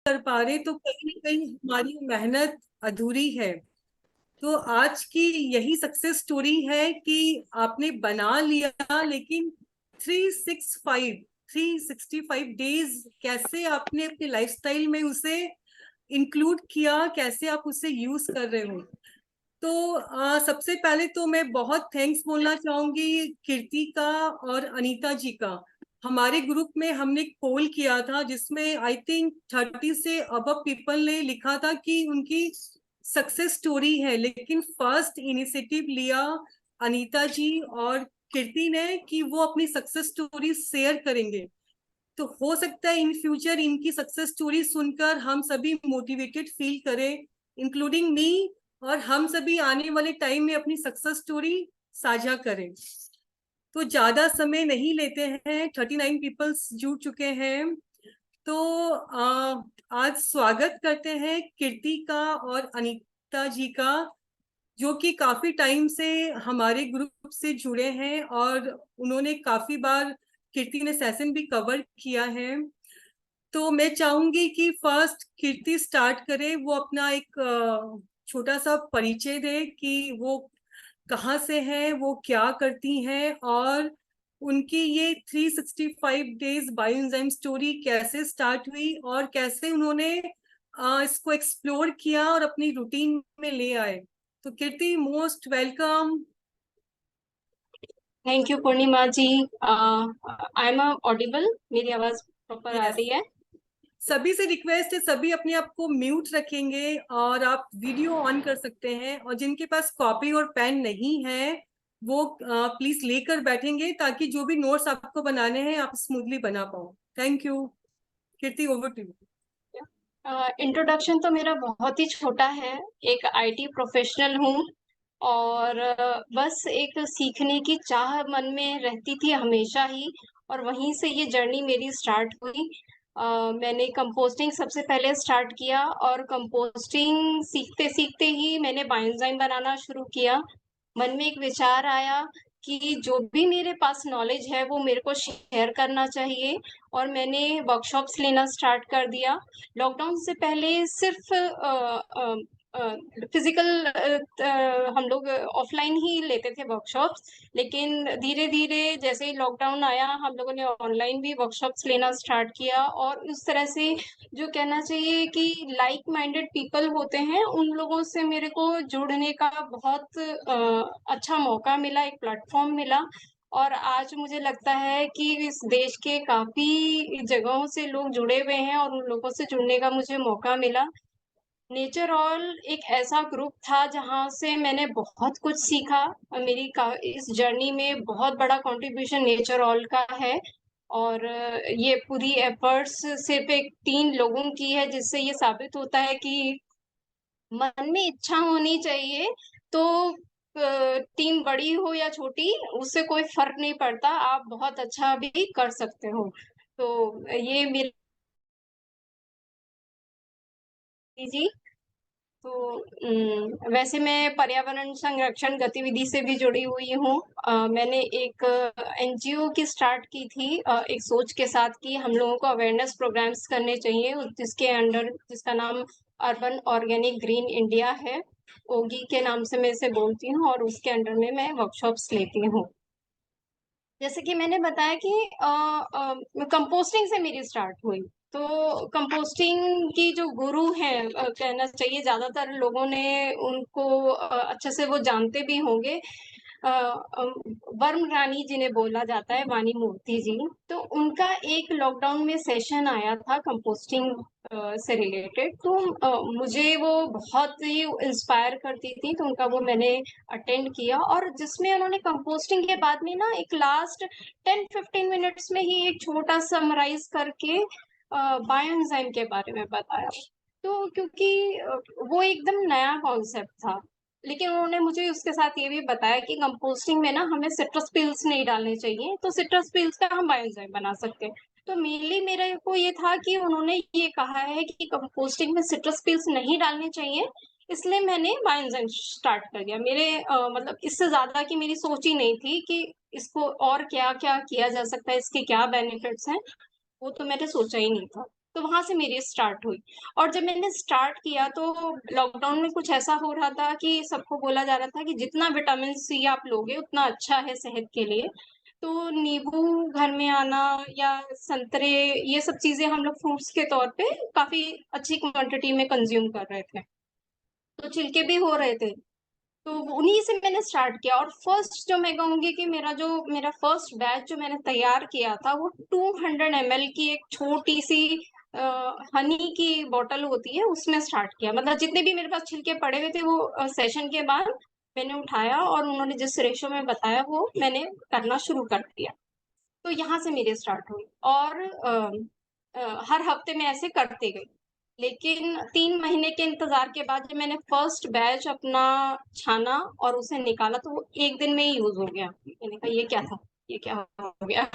कर पा रहे तो कहीं ना कहीं हमारी मेहनत अधूरी है। तो आज की यही सक्सेस स्टोरी है कि आपने बना लिया, लेकिन 365 कैसे आपने अपने लाइफस्टाइल में उसे इंक्लूड किया, कैसे आप उसे यूज कर रहे हो। तो सबसे पहले तो मैं बहुत थैंक्स बोलना चाहूंगी कीर्ति का और अनीता जी का। हमारे ग्रुप में हमने पोल किया था जिसमें आई थिंक 30 से अब पीपल ने लिखा था कि उनकी सक्सेस स्टोरी है, लेकिन फर्स्ट इनिशिएटिव लिया अनीता जी और कीर्ति ने कि वो अपनी सक्सेस स्टोरी शेयर करेंगे। तो हो सकता है इन फ्यूचर इनकी सक्सेस स्टोरी सुनकर हम सभी मोटिवेटेड फील करें, इंक्लूडिंग मी, और हम सभी आने वाले टाइम में अपनी सक्सेस स्टोरी साझा करें। तो ज्यादा समय नहीं लेते हैं, 39 पीपल्स जुड़ चुके हैं। तो आज स्वागत करते हैं कीर्ति का और अनीता जी का, जो कि काफी टाइम से हमारे ग्रुप से जुड़े हैं और उन्होंने काफी बार कीर्ति ने सेशन भी कवर किया है। तो मैं चाहूंगी कि फर्स्ट कीर्ति स्टार्ट करे, वो अपना एक छोटा सा परिचय दे कि वो कहाँ से हैं, वो क्या करती हैं, और उनकी ये 365 डेज बायोएंजाइम स्टोरी कैसे स्टार्ट हुई और कैसे उन्होंने इसको एक्सप्लोर किया और अपनी रूटीन में ले आए। तो Kirti, most welcome. Thank you Purnima ji. I am audible, मेरी आवाज प्रॉपर आ यस, रही है? सभी से रिक्वेस्ट है, सभी अपने आप को म्यूट रखेंगे और आप वीडियो ऑन कर सकते हैं, और जिनके पास कॉपी और पेन नहीं है वो प्लीज लेकर बैठेंगे ताकि जो भी नोट्स आपको बनाने हैं आप स्मूथली बना पाओ। Thank you. Kirti, over to you. Introduction तो मेरा बहुत ही छोटा है। एक आईटी प्रोफेशनल हूँ और बस एक सीखने की चाह मन में रहती थी हमेशा ही, और वहीं से ये जर्नी मेरी स्टार्ट हुई। मैंने कंपोस्टिंग सबसे पहले स्टार्ट किया और कंपोस्टिंग सीखते सीखते ही मैंने बायोएंजाइम बनाना शुरू किया। मन में एक विचार आया कि जो भी मेरे पास नॉलेज है वो मेरे को शेयर करना चाहिए, और मैंने वर्कशॉप्स लेना स्टार्ट कर दिया। लॉकडाउन से पहले सिर्फ फिजिकल हम लोग ऑफलाइन ही लेते थे वर्कशॉप्स, लेकिन धीरे धीरे जैसे ही लॉकडाउन आया हम लोगों ने ऑनलाइन भी वर्कशॉप्स लेना स्टार्ट किया, और उस तरह से जो कहना चाहिए कि लाइक माइंडेड पीपल होते हैं उन लोगों से मेरे को जुड़ने का बहुत अच्छा मौका मिला, एक प्लेटफॉर्म मिला। और आज मुझे लगता है कि इस देश के काफी जगहों से लोग जुड़े हुए हैं और उन लोगों से जुड़ने का मुझे मौका मिला। नेचर ऑल एक ऐसा ग्रुप था जहां से मैंने बहुत कुछ सीखा, और इस जर्नी में बहुत बड़ा कंट्रीब्यूशन नेचर ऑल का है। और ये पूरी एफर्ट्स सिर्फ एक 3 लोगों की है, जिससे ये साबित होता है कि मन में इच्छा होनी चाहिए। तो टीम बड़ी हो या छोटी, उससे कोई फर्क नहीं पड़ता, आप बहुत अच्छा भी कर सकते हो। तो ये मेरी जी। तो वैसे मैं पर्यावरण संरक्षण गतिविधि से भी जुड़ी हुई हूँ। मैंने एक एनजीओ की स्टार्ट की थी, एक सोच के साथ कि हम लोगों को अवेयरनेस प्रोग्राम्स करने चाहिए, जिसके अंडर जिसका नाम अर्बन ऑर्गेनिक ग्रीन इंडिया है। ओगी के नाम से मैं इसे बोलती हूँ, और उसके अंडर में मैं वर्कशॉप्स लेती हूँ। जैसे कि मैंने बताया कि कंपोस्टिंग से मेरी स्टार्ट हुई। तो कंपोस्टिंग की जो गुरु हैं, कहना चाहिए ज्यादातर लोगों ने उनको अच्छे से वो जानते भी होंगे। वर्म रानी जिन्हें बोला जाता है, वानी मूर्ति जी। तो उनका एक लॉकडाउन में सेशन आया था कंपोस्टिंग से रिलेटेड। तो मुझे वो बहुत ही इंस्पायर करती थी, तो उनका वो मैंने अटेंड किया, और जिसमें उन्होंने कंपोस्टिंग के बाद में ना एक लास्ट 10-15 मिनट्स में ही एक छोटा समराइज करके बायोएंजाइम के बारे में बताया। तो क्योंकि वो एकदम नया कॉन्सेप्ट था, लेकिन उन्होंने मुझे उसके साथ ये भी बताया कि कंपोस्टिंग में ना हमें सिट्रस पिल्स नहीं डालने चाहिए, तो सिट्रस पिल्स का हम बायोएंजाइम बना सकते हैं। तो मेनली मेरे को ये था कि उन्होंने ये कहा है कि कंपोस्टिंग में सिट्रस पिल्स नहीं डालने चाहिए, इसलिए मैंने बायोएंजाइम स्टार्ट कर दिया। मेरे मतलब इससे ज्यादा की मेरी सोच ही नहीं थी कि इसको और क्या क्या किया जा सकता है, इसके क्या बेनिफिट्स हैं, वो तो मैंने सोचा ही नहीं था। तो वहां से मेरी स्टार्ट हुई। और जब मैंने स्टार्ट किया तो लॉकडाउन में कुछ ऐसा हो रहा था कि सबको बोला जा रहा था कि जितना विटामिन सी आप लोगे उतना अच्छा है सेहत के लिए। तो नींबू घर में आना या संतरे, ये सब चीजें हम लोग फ्रूट्स के तौर पे काफी अच्छी क्वांटिटी में कंज्यूम कर रहे थे, तो छिलके भी हो रहे थे। तो उन्हीं से मैंने स्टार्ट किया। और फर्स्ट जो मैं कहूंगी कि मेरा फर्स्ट बैच जो मैंने तैयार किया था वो 200 ml की एक छोटी सी हनी की बॉटल होती है, उसमें स्टार्ट किया। मतलब जितने भी मेरे पास छिलके पड़े हुए थे वो सेशन के बाद मैंने उठाया और उन्होंने जिस रेशो में बताया वो मैंने करना शुरू कर दिया। तो यहाँ से मेरी स्टार्ट हुई और हर हफ्ते में ऐसे करते गई। लेकिन 3 महीने के इंतजार के बाद जब मैंने फर्स्ट बैच अपना छाना और उसे निकाला तो वो एक दिन में ही यूज हो गया। मैंने कहा ये क्या था, ये क्या हो गया।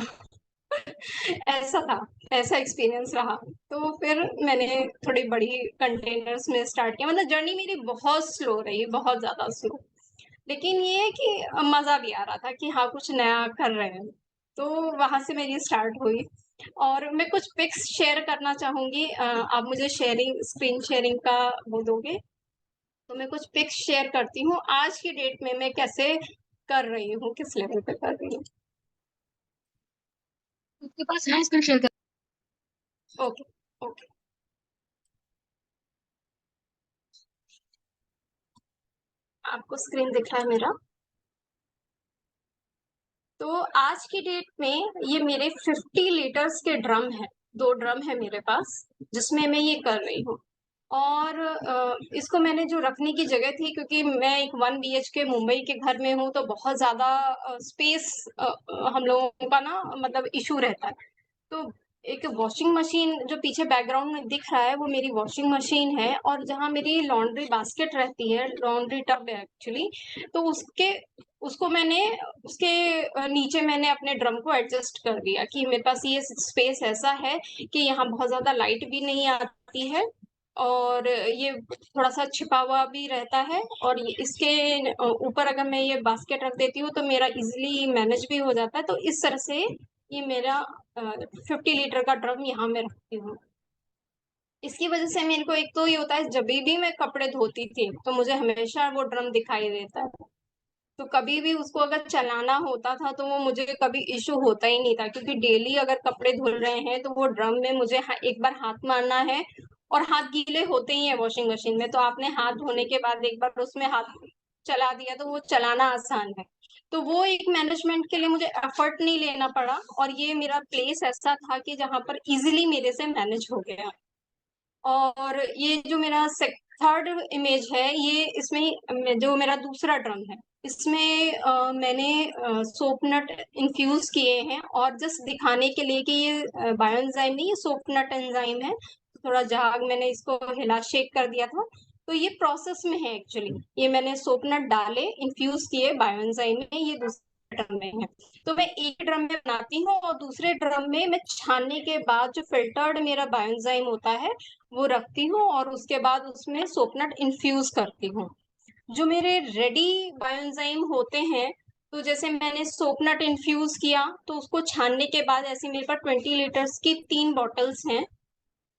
ऐसा था, ऐसा एक्सपीरियंस रहा। तो फिर मैंने थोड़ी बड़ी कंटेनर्स में स्टार्ट किया। मतलब जर्नी मेरी बहुत स्लो रही, बहुत ज्यादा स्लो। लेकिन ये है कि मजा भी आ रहा था कि हाँ कुछ नया कर रहे हैं। तो वहां से मेरी स्टार्ट हुई। और मैं कुछ पिक्स शेयर करना चाहूंगी, आप मुझे स्क्रीन शेयरिंग का वो दोगे तो मैं कुछ पिक्स शेयर करती हूँ आज की डेट में मैं कैसे कर रही हूँ, किस लेवल पे कर रही हूँ। आपके पास है स्क्रीन शेयर कर। Okay, okay. आपको स्क्रीन दिख रहा है मेरा? तो आज की डेट में ये मेरे 50 लीटर्स के ड्रम है, 2 ड्रम है मेरे पास जिसमें मैं ये कर रही हूँ। और इसको मैंने जो रखने की जगह थी, क्योंकि मैं एक 1 BHK मुंबई के घर में हूँ तो बहुत ज्यादा स्पेस हम लोगों का ना मतलब इशू रहता है। तो एक वॉशिंग मशीन जो पीछे बैकग्राउंड में दिख रहा है वो मेरी वॉशिंग मशीन है। और जहाँ मेरी लॉन्ड्री बास्केट रहती है, लॉन्ड्री टब है एक्चुअली, तो उसको मैंने उसके नीचे मैंने अपने ड्रम को एडजस्ट कर दिया कि मेरे पास ये स्पेस ऐसा है कि यहाँ बहुत ज्यादा लाइट भी नहीं आती है और ये थोड़ा सा छिपा हुआ भी रहता है। और इसके ऊपर अगर मैं ये बास्केट रख देती हूँ तो मेरा इजिली मैनेज भी हो जाता है। तो इस तरह से ये मेरा 50 लीटर का ड्रम यहाँ मैं रखती हूँ। इसकी वजह से मेरे को एक तो ये होता है जब भी मैं कपड़े धोती थी तो मुझे हमेशा वो ड्रम दिखाई देता है। तो कभी भी उसको अगर चलाना होता था तो वो मुझे कभी इशू होता ही नहीं था, क्योंकि डेली अगर कपड़े धुल रहे हैं तो वो ड्रम में मुझे एक बार हाथ मारना है। और हाथ गीले होते ही है वॉशिंग मशीन में, तो आपने हाथ धोने के बाद एक बार उसमें हाथ चला दिया तो वो चलाना आसान है। तो वो एक मैनेजमेंट के लिए मुझे एफर्ट नहीं लेना पड़ा और ये मेरा प्लेस ऐसा था कि जहां पर इजिली मेरे से मैनेज हो गया। और ये जो मेरा थर्ड इमेज है ये इसमें जो मेरा दूसरा ड्रम है इसमें मैंने सोप नट इन्फ्यूज किए हैं और जस्ट दिखाने के लिए कि ये बायो एंजाइम नहीं, ये सोप नट एंजाइम है। थोड़ा झाग मैंने इसको हिला शेक कर दिया था। तो ये प्रोसेस में है एक्चुअली, ये मैंने सोप नट डाले इन्फ्यूज किए बायो एंजाइम में, ये दूसरे ड्रम में है। तो मैं एक ड्रम में बनाती हूँ और दूसरे ड्रम में मैं छानने के बाद जो फिल्टर्ड मेरा बायो एंजाइम होता है वो रखती हूँ और उसके बाद उसमें सोपनट इन्फ्यूज करती हूँ। जो मेरे रेडी बायोएंजाइम होते हैं, तो जैसे मैंने सोपनट इन्फ्यूज किया तो उसको छानने के बाद ऐसे मेरे पास 20 लीटर्स की 3 बॉटल्स हैं।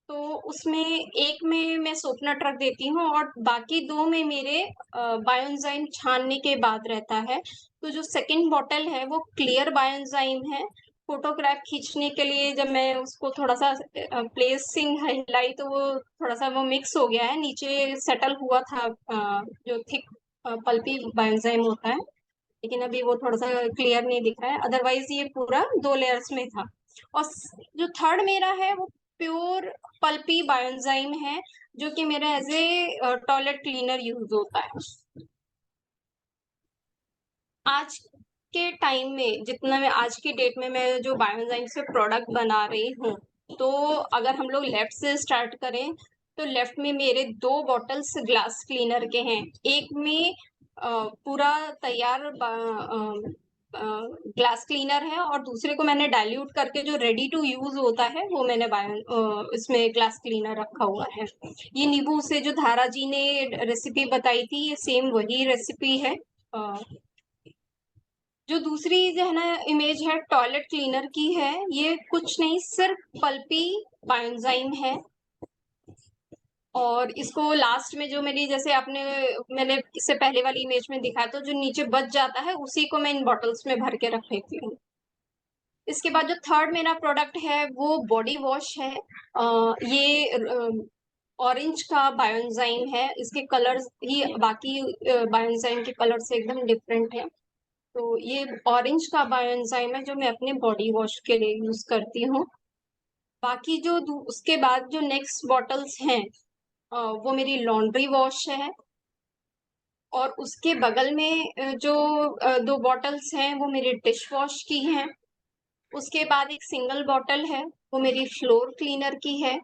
तो उसमें एक में मैं सोपनट रख देती हूँ और बाकी 2 में मेरे बायोएंजाइम छानने के बाद रहता है। तो जो सेकंड बॉटल है वो क्लियर बायोएंजाइम है। फोटोग्राफ खींचने के लिए जब मैं उसको थोड़ा सा प्लेसिंग हिलाई तो वो थोड़ा सा वो मिक्स हो गया है, नीचे सेटल हुआ था जो थिक पल्पी बायोएंजाइम होता है। लेकिन अभी वो थोड़ा सा क्लियर नहीं दिख रहा है, अदरवाइज ये पूरा 2 लेयर्स में था। और जो थर्ड मेरा है वो प्योर पल्पी बायोएंजाइम है जो कि मेरा as a toilet cleaner use होता है। आज के टाइम में जितना मैं आज की डेट में मैं जो बायोएंजाइम से प्रोडक्ट बना रही हूँ, तो अगर हम लोग लेफ्ट से स्टार्ट करें तो लेफ्ट में मेरे 2 बॉटल्स ग्लास क्लीनर के हैं। एक में पूरा तैयार ग्लास क्लीनर है और दूसरे को मैंने डाइल्यूट करके जो रेडी टू यूज होता है वो मैंने इसमें ग्लास क्लीनर रखा हुआ है। ये नींबू से जो धारा जी ने रेसिपी बताई थी ये सेम वही रेसिपी है। जो दूसरी जो है ना इमेज है टॉयलेट क्लीनर की है, ये कुछ नहीं सिर्फ पल्पी बायोएंजाइम है। और इसको लास्ट में जो मेरी, जैसे मैंने इससे पहले वाली इमेज में दिखाया, तो जो नीचे बच जाता है उसी को मैं इन बॉटल्स में भर के रख लेती हूँ। इसके बाद जो थर्ड मेरा प्रोडक्ट है वो बॉडी वॉश है। ये ऑरेंज का बायोएंजाइम है। इसके कलर्स ही बाकी बायोएंजाइम के कलर से एकदम डिफरेंट है। तो ये ऑरेंज का बायोएंजाइम है जो मैं अपने बॉडी वॉश के लिए यूज करती हूँ। बाकी जो उसके बाद जो नेक्स्ट बॉटल्स हैं वो मेरी लॉन्ड्री वॉश है। और उसके बगल में जो 2 बॉटल्स हैं वो मेरी डिश वॉश की हैं। उसके बाद एक सिंगल बॉटल है वो मेरी फ्लोर क्लीनर की है।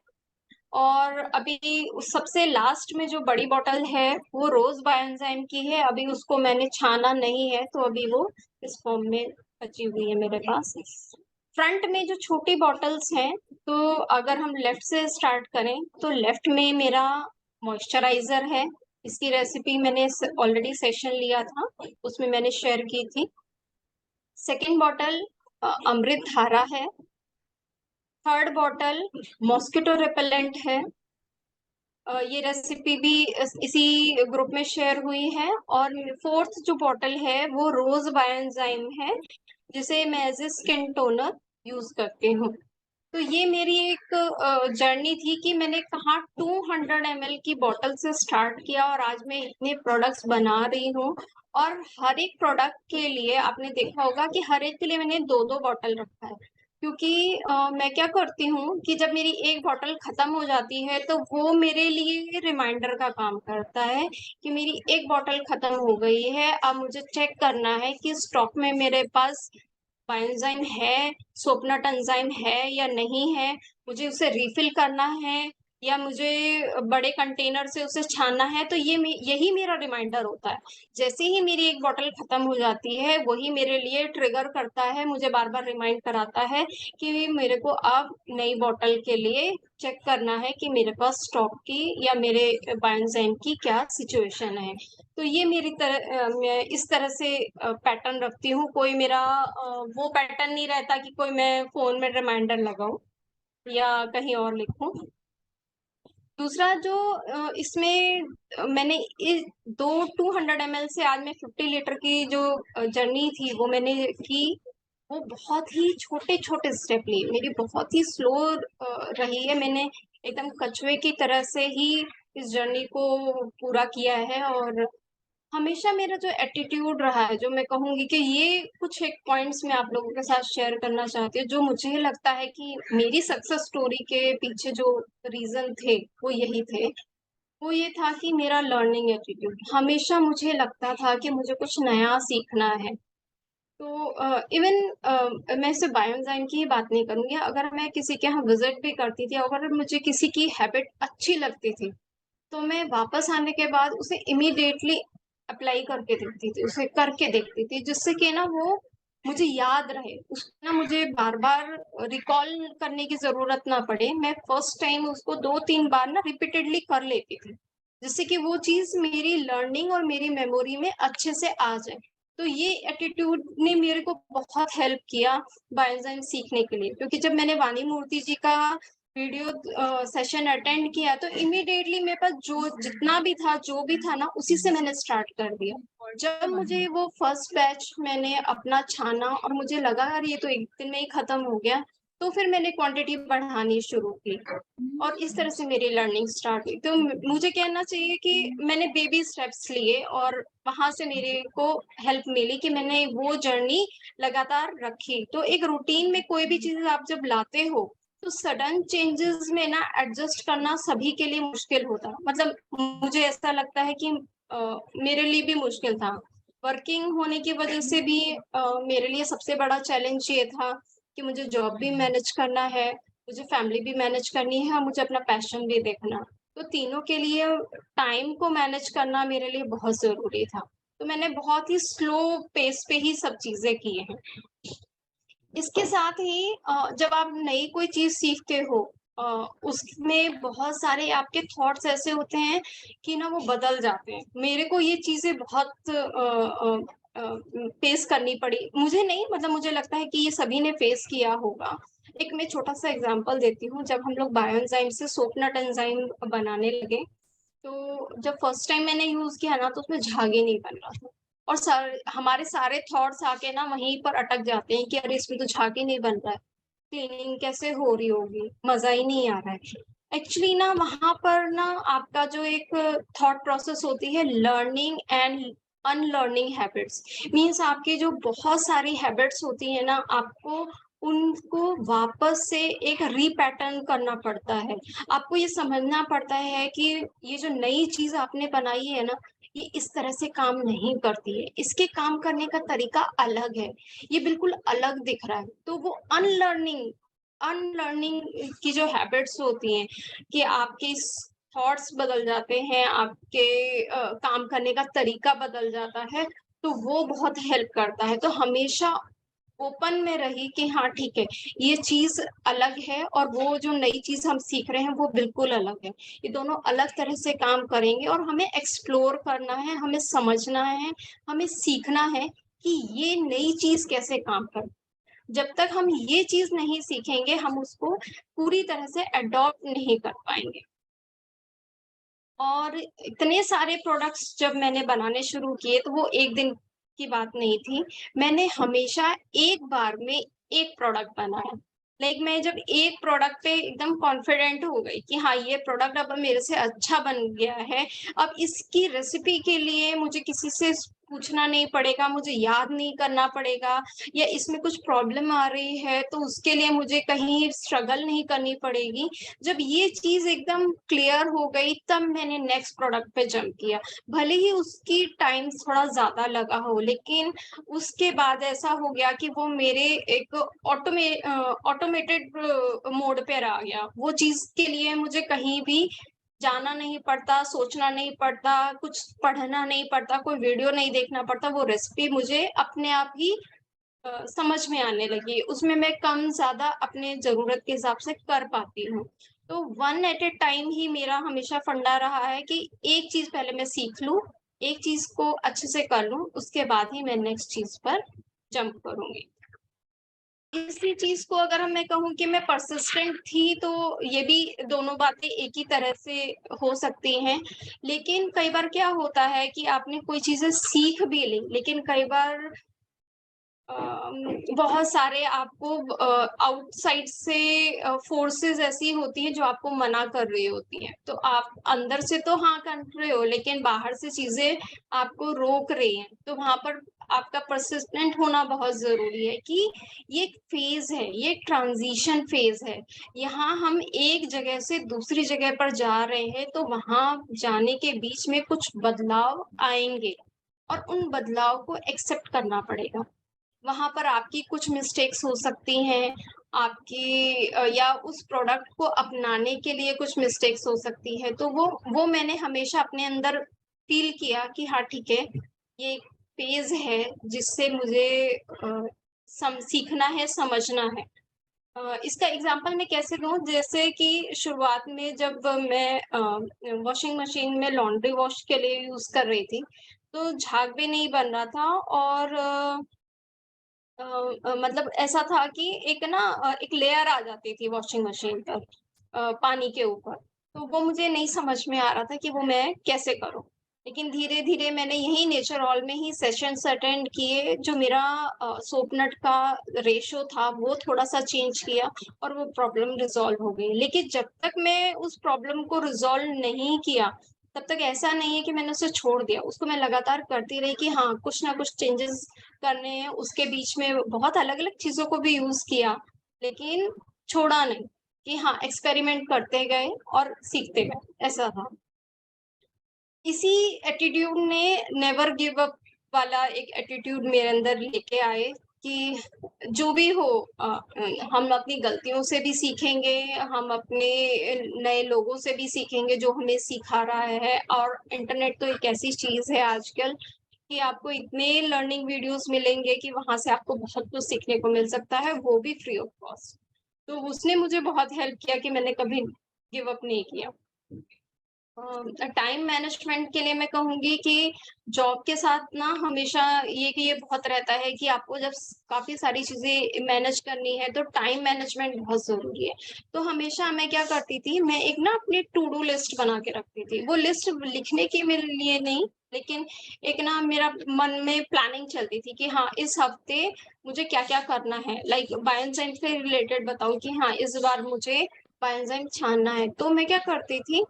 और अभी सबसे लास्ट में जो बड़ी बॉटल है वो रोज बायोएंजाइम की है। अभी उसको मैंने छाना नहीं है, तो अभी वो इस फॉर्म में बची हुई है मेरे पास। फ्रंट में जो छोटी बॉटल्स हैं, तो अगर हम लेफ्ट से स्टार्ट करें तो लेफ्ट में मेरा मॉइस्चराइजर है। इसकी रेसिपी मैंने ऑलरेडी सेशन लिया था, उसमें मैंने शेयर की थी। सेकेंड बॉटल अमृत धारा है। थर्ड बॉटल मॉस्किटो रिपेलेंट है। ये रेसिपी भी इसी ग्रुप में शेयर हुई है। और फोर्थ जो बॉटल है वो रोज बायोएंजाइम है, जिसे मैं as a skin toner use करती हूँ। तो ये मेरी एक जर्नी थी कि मैंने कहाँ 200 ml की बॉटल से स्टार्ट किया और आज मैं इतने प्रोडक्ट्स बना रही हूँ। और हर एक प्रोडक्ट के लिए आपने देखा होगा कि हर एक के लिए मैंने 2-2 बॉटल रखा है। क्योंकि मैं क्या करती हूँ कि जब मेरी एक बॉटल खत्म हो जाती है तो वो मेरे लिए रिमाइंडर का काम करता है कि मेरी एक बॉटल खत्म हो गई है, अब मुझे चेक करना है कि स्टॉक में मेरे पास बायोएंजाइम है, सोपनट एंजाइम है या नहीं है, मुझे उसे रिफिल करना है या मुझे बड़े कंटेनर से उसे छानना है। तो यही मेरा रिमाइंडर होता है। जैसे ही मेरी एक बॉटल खत्म हो जाती है वही मेरे लिए ट्रिगर करता है, मुझे बार बार रिमाइंड कराता है कि मेरे को अब नई बॉटल के लिए चेक करना है कि मेरे पास स्टॉक की या मेरे बायोएंजाइम की क्या सिचुएशन है। तो ये मैं इस तरह से पैटर्न रखती हूँ। कोई मेरा वो पैटर्न नहीं रहता कि कोई मैं फोन में रिमाइंडर लगाऊं या कहीं और लिखूं। दूसरा जो इसमें मैंने इस 200 ml से आज मैं 50 लीटर की जो जर्नी थी वो मैंने की। वो बहुत ही छोटे छोटे स्टेप लिए, मेरी बहुत ही स्लो रही है। मैंने एकदम कछुए की तरह से ही इस जर्नी को पूरा किया है। और हमेशा मेरा जो एटीट्यूड रहा है, जो मैं कहूंगी कि ये कुछ एक पॉइंट्स मैं आप लोगों के साथ शेयर करना चाहती हूँ, जो मुझे लगता है कि मेरी सक्सेस स्टोरी के पीछे जो रीजन थे वो यही थे। वो ये था कि मेरा लर्निंग एटीट्यूड, हमेशा मुझे लगता था कि मुझे कुछ नया सीखना है। तो इवन मैं सिर्फ बायोएंजाइम की ही बात नहीं करूंगी, अगर मैं किसी के यहाँ विजिट भी करती थी, अगर मुझे किसी की हैबिट अच्छी लगती थी तो मैं वापस आने के बाद उसे इमीडिएटली अप्लाई करके देखती थी, उसे करके देखती थी, जिससे कि ना वो मुझे याद रहे, उसको ना मुझे बार बार रिकॉल करने की जरूरत ना पड़े। मैं फर्स्ट टाइम उसको 2-3 बार ना रिपीटेडली कर लेती थी, जिससे कि वो चीज मेरी लर्निंग और मेरी मेमोरी में अच्छे से आ जाए। तो ये एटीट्यूड ने मेरे को बहुत हेल्प किया बायोएंजाइम सीखने के लिए। क्योंकि जब मैंने वाणी मूर्ति जी का वीडियो सेशन अटेंड किया तो इमीडिएटली मेरे पास जो जितना भी था, जो भी था ना, उसी से मैंने स्टार्ट कर दिया। जब मुझे वो फर्स्ट बैच मैंने अपना छाना और मुझे लगा यार ये तो एक दिन में ही खत्म हो गया, तो फिर मैंने क्वांटिटी बढ़ानी शुरू की और इस तरह से मेरी लर्निंग स्टार्ट हुई। तो मुझे कहना चाहिए कि मैंने बेबी स्टेप्स लिए और वहां से मेरे को हेल्प मिली कि मैंने वो जर्नी लगातार रखी। तो एक रूटीन में कोई भी चीज आप जब लाते हो तो सडन चेंजेस में ना एडजस्ट करना सभी के लिए मुश्किल होता है। मतलब मुझे ऐसा लगता है कि मेरे लिए भी मुश्किल था। वर्किंग होने की वजह से भी मेरे लिए सबसे बड़ा चैलेंज ये था कि मुझे जॉब भी मैनेज करना है, मुझे फैमिली भी मैनेज करनी है और मुझे अपना पैशन भी देखना। तो तीनों के लिए टाइम को मैनेज करना मेरे लिए बहुत जरूरी था। तो मैंने बहुत ही स्लो पेस पे ही सब चीजें की हैं। इसके साथ ही जब आप नई कोई चीज सीखते हो उसमें बहुत सारे आपके थॉट्स ऐसे होते हैं कि ना वो बदल जाते हैं। मेरे को ये चीजें बहुत फेस करनी पड़ी, मुझे नहीं, मतलब मुझे लगता है कि ये सभी ने फेस किया होगा। एक मैं छोटा सा एग्जांपल देती हूँ। जब हम लोग बायो एंजाइम से सोप नट एंजाइम बनाने लगे, तो जब फर्स्ट टाइम मैंने यूज किया ना, तो उसमें झाग ही नहीं बन रहा था। और हमारे सारे थॉट्स आके ना वहीं पर अटक जाते हैं कि अरे इसमें तो झाग ही नहीं बन रहा है, क्लीनिंग कैसे हो रही होगी, मजा ही नहीं आ रहा है। एक्चुअली ना वहां पर ना आपका जो एक थॉट प्रोसेस होती है, learning and unlearning habits, means आपकी जो बहुत सारी हैबिट्स होती है ना, आपको उनको वापस से एक रीपैटर्न करना पड़ता है। आपको ये समझना पड़ता है कि ये जो नई चीज आपने बनाई है ना, ये इस तरह से काम नहीं करती है, इसके काम करने का तरीका अलग है, ये बिल्कुल अलग दिख रहा है। तो वो अनलर्निंग अनलर्निंग की जो हैबिट्स होती हैं कि आपके थॉट्स बदल जाते हैं, आपके काम करने का तरीका बदल जाता है, तो वो बहुत हेल्प करता है। तो हमेशा ओपन में रही कि हाँ ठीक है, ये चीज अलग है और वो जो नई चीज हम सीख रहे हैं वो बिल्कुल अलग है। ये दोनों अलग तरह से काम करेंगे और हमें एक्सप्लोर करना है, हमें समझना है, हमें सीखना है कि ये नई चीज कैसे काम कर। जब तक हम ये चीज नहीं सीखेंगे, हम उसको पूरी तरह से अडॉप्ट नहीं कर पाएंगे। और इतने सारे प्रोडक्ट्स जब मैंने बनाने शुरू किए, तो वो एक दिन की बात नहीं थी। मैंने हमेशा एक बार में एक प्रोडक्ट बनाया। लाइक मैं जब एक प्रोडक्ट पे एकदम कॉन्फिडेंट हो गई कि हाँ ये प्रोडक्ट अब मेरे से अच्छा बन गया है, अब इसकी रेसिपी के लिए मुझे किसी से पूछना नहीं पड़ेगा, मुझे याद नहीं करना पड़ेगा, या इसमें कुछ प्रॉब्लम आ रही है तो उसके लिए मुझे कहीं स्ट्रगल नहीं करनी पड़ेगी। जब ये चीज एकदम क्लियर हो गई, तब मैंने नेक्स्ट प्रोडक्ट पे जंप किया। भले ही उसकी टाइम थोड़ा ज्यादा लगा हो, लेकिन उसके बाद ऐसा हो गया कि वो मेरे एक ऑटोमेटेड मोड पे आ गया। वो चीज के लिए मुझे कहीं भी जाना नहीं पड़ता, सोचना नहीं पड़ता, कुछ पढ़ना नहीं पड़ता, कोई वीडियो नहीं देखना पड़ता। वो रेसिपी मुझे अपने आप ही समझ में आने लगी। उसमें मैं कम ज्यादा अपने जरूरत के हिसाब से कर पाती हूँ। तो वन एट ए टाइम ही मेरा हमेशा फंडा रहा है कि एक चीज पहले मैं सीख लूं, एक चीज को अच्छे से कर लूं, उसके बाद ही मैं नेक्स्ट चीज पर जंप करूंगी। इसी चीज को अगर मैं कहूँ कि मैं परसिस्टेंट थी, तो ये भी दोनों बातें एक ही तरह से हो सकती हैं। लेकिन कई बार क्या होता है कि आपने कोई चीजें सीख भी ली, लेकिन कई बार बहुत सारे आपको आउटसाइड से फोर्सेस ऐसी होती हैं जो आपको मना कर रही होती हैं। तो आप अंदर से तो हाँ कर रहे हो, लेकिन बाहर से चीजें आपको रोक रही हैं। तो वहां पर आपका परसिस्टेंट होना बहुत जरूरी है कि ये एक फेज है, ये एक ट्रांजिशन फेज है। यहाँ हम एक जगह से दूसरी जगह पर जा रहे हैं, तो वहां जाने के बीच में कुछ बदलाव आएंगे और उन बदलाव को एक्सेप्ट करना पड़ेगा। वहां पर आपकी कुछ मिस्टेक्स हो सकती हैं, आपकी या उस प्रोडक्ट को अपनाने के लिए कुछ मिस्टेक्स हो सकती है। तो वो मैंने हमेशा अपने अंदर फील किया कि हाँ ठीक है, ये एक फेज है जिससे मुझे सीखना है, समझना है। इसका एग्जांपल मैं कैसे दूं, जैसे कि शुरुआत में जब मैं वॉशिंग मशीन में लॉन्ड्री वॉश के लिए यूज कर रही थी, तो झाग भी नहीं बन रहा था। और मतलब ऐसा था कि एक लेयर आ जाती थी वॉशिंग मशीन पर पानी के ऊपर। तो वो मुझे नहीं समझ में आ रहा था कि वो मैं कैसे करूं। लेकिन धीरे धीरे मैंने यही नेचर हॉल में ही सेशंस अटेंड किए, जो मेरा सोप नट का रेशो था वो थोड़ा सा चेंज किया और वो प्रॉब्लम रिजॉल्व हो गई। लेकिन जब तक मैं उस प्रॉब्लम को रिजॉल्व नहीं किया, तब तक ऐसा नहीं है कि मैंने उसे छोड़ दिया। उसको मैं लगातार करती रही कि हाँ कुछ ना कुछ चेंजेस करने हैं। उसके बीच में बहुत अलग अलग चीजों को भी यूज किया, लेकिन छोड़ा नहीं, कि हाँ एक्सपेरिमेंट करते गए और सीखते गए, ऐसा था। इसी एटीट्यूड ने नेवर गिव अप वाला एक एटीट्यूड मेरे अंदर लेके आए कि जो भी हो, हम अपनी गलतियों से भी सीखेंगे, हम अपने नए लोगों से भी सीखेंगे जो हमें सिखा रहा है। और इंटरनेट तो एक ऐसी चीज है आजकल कि आपको इतने लर्निंग वीडियोस मिलेंगे कि वहां से आपको बहुत कुछ सीखने को मिल सकता है, वो भी फ्री ऑफ कॉस्ट। तो उसने मुझे बहुत हेल्प किया कि मैंने कभी गिव अप नहीं किया। टाइम मैनेजमेंट के लिए मैं कहूँगी कि जॉब के साथ ना हमेशा ये बहुत रहता है कि आपको जब काफ़ी सारी चीज़ें मैनेज करनी है, तो टाइम मैनेजमेंट बहुत ज़रूरी है। तो हमेशा मैं क्या करती थी, मैं एक ना अपनी टू डू लिस्ट बना के रखती थी। वो लिस्ट लिखने के मेरे लिए नहीं, लेकिन एक ना मेरा मन में प्लानिंग चलती थी कि हाँ, इस हफ्ते मुझे क्या-क्या करना है। लाइक बायोएंजाइम से रिलेटेड बताऊँ कि हाँ, इस बार मुझे बायोएंजाइम छानना है। तो मैं क्या करती थी,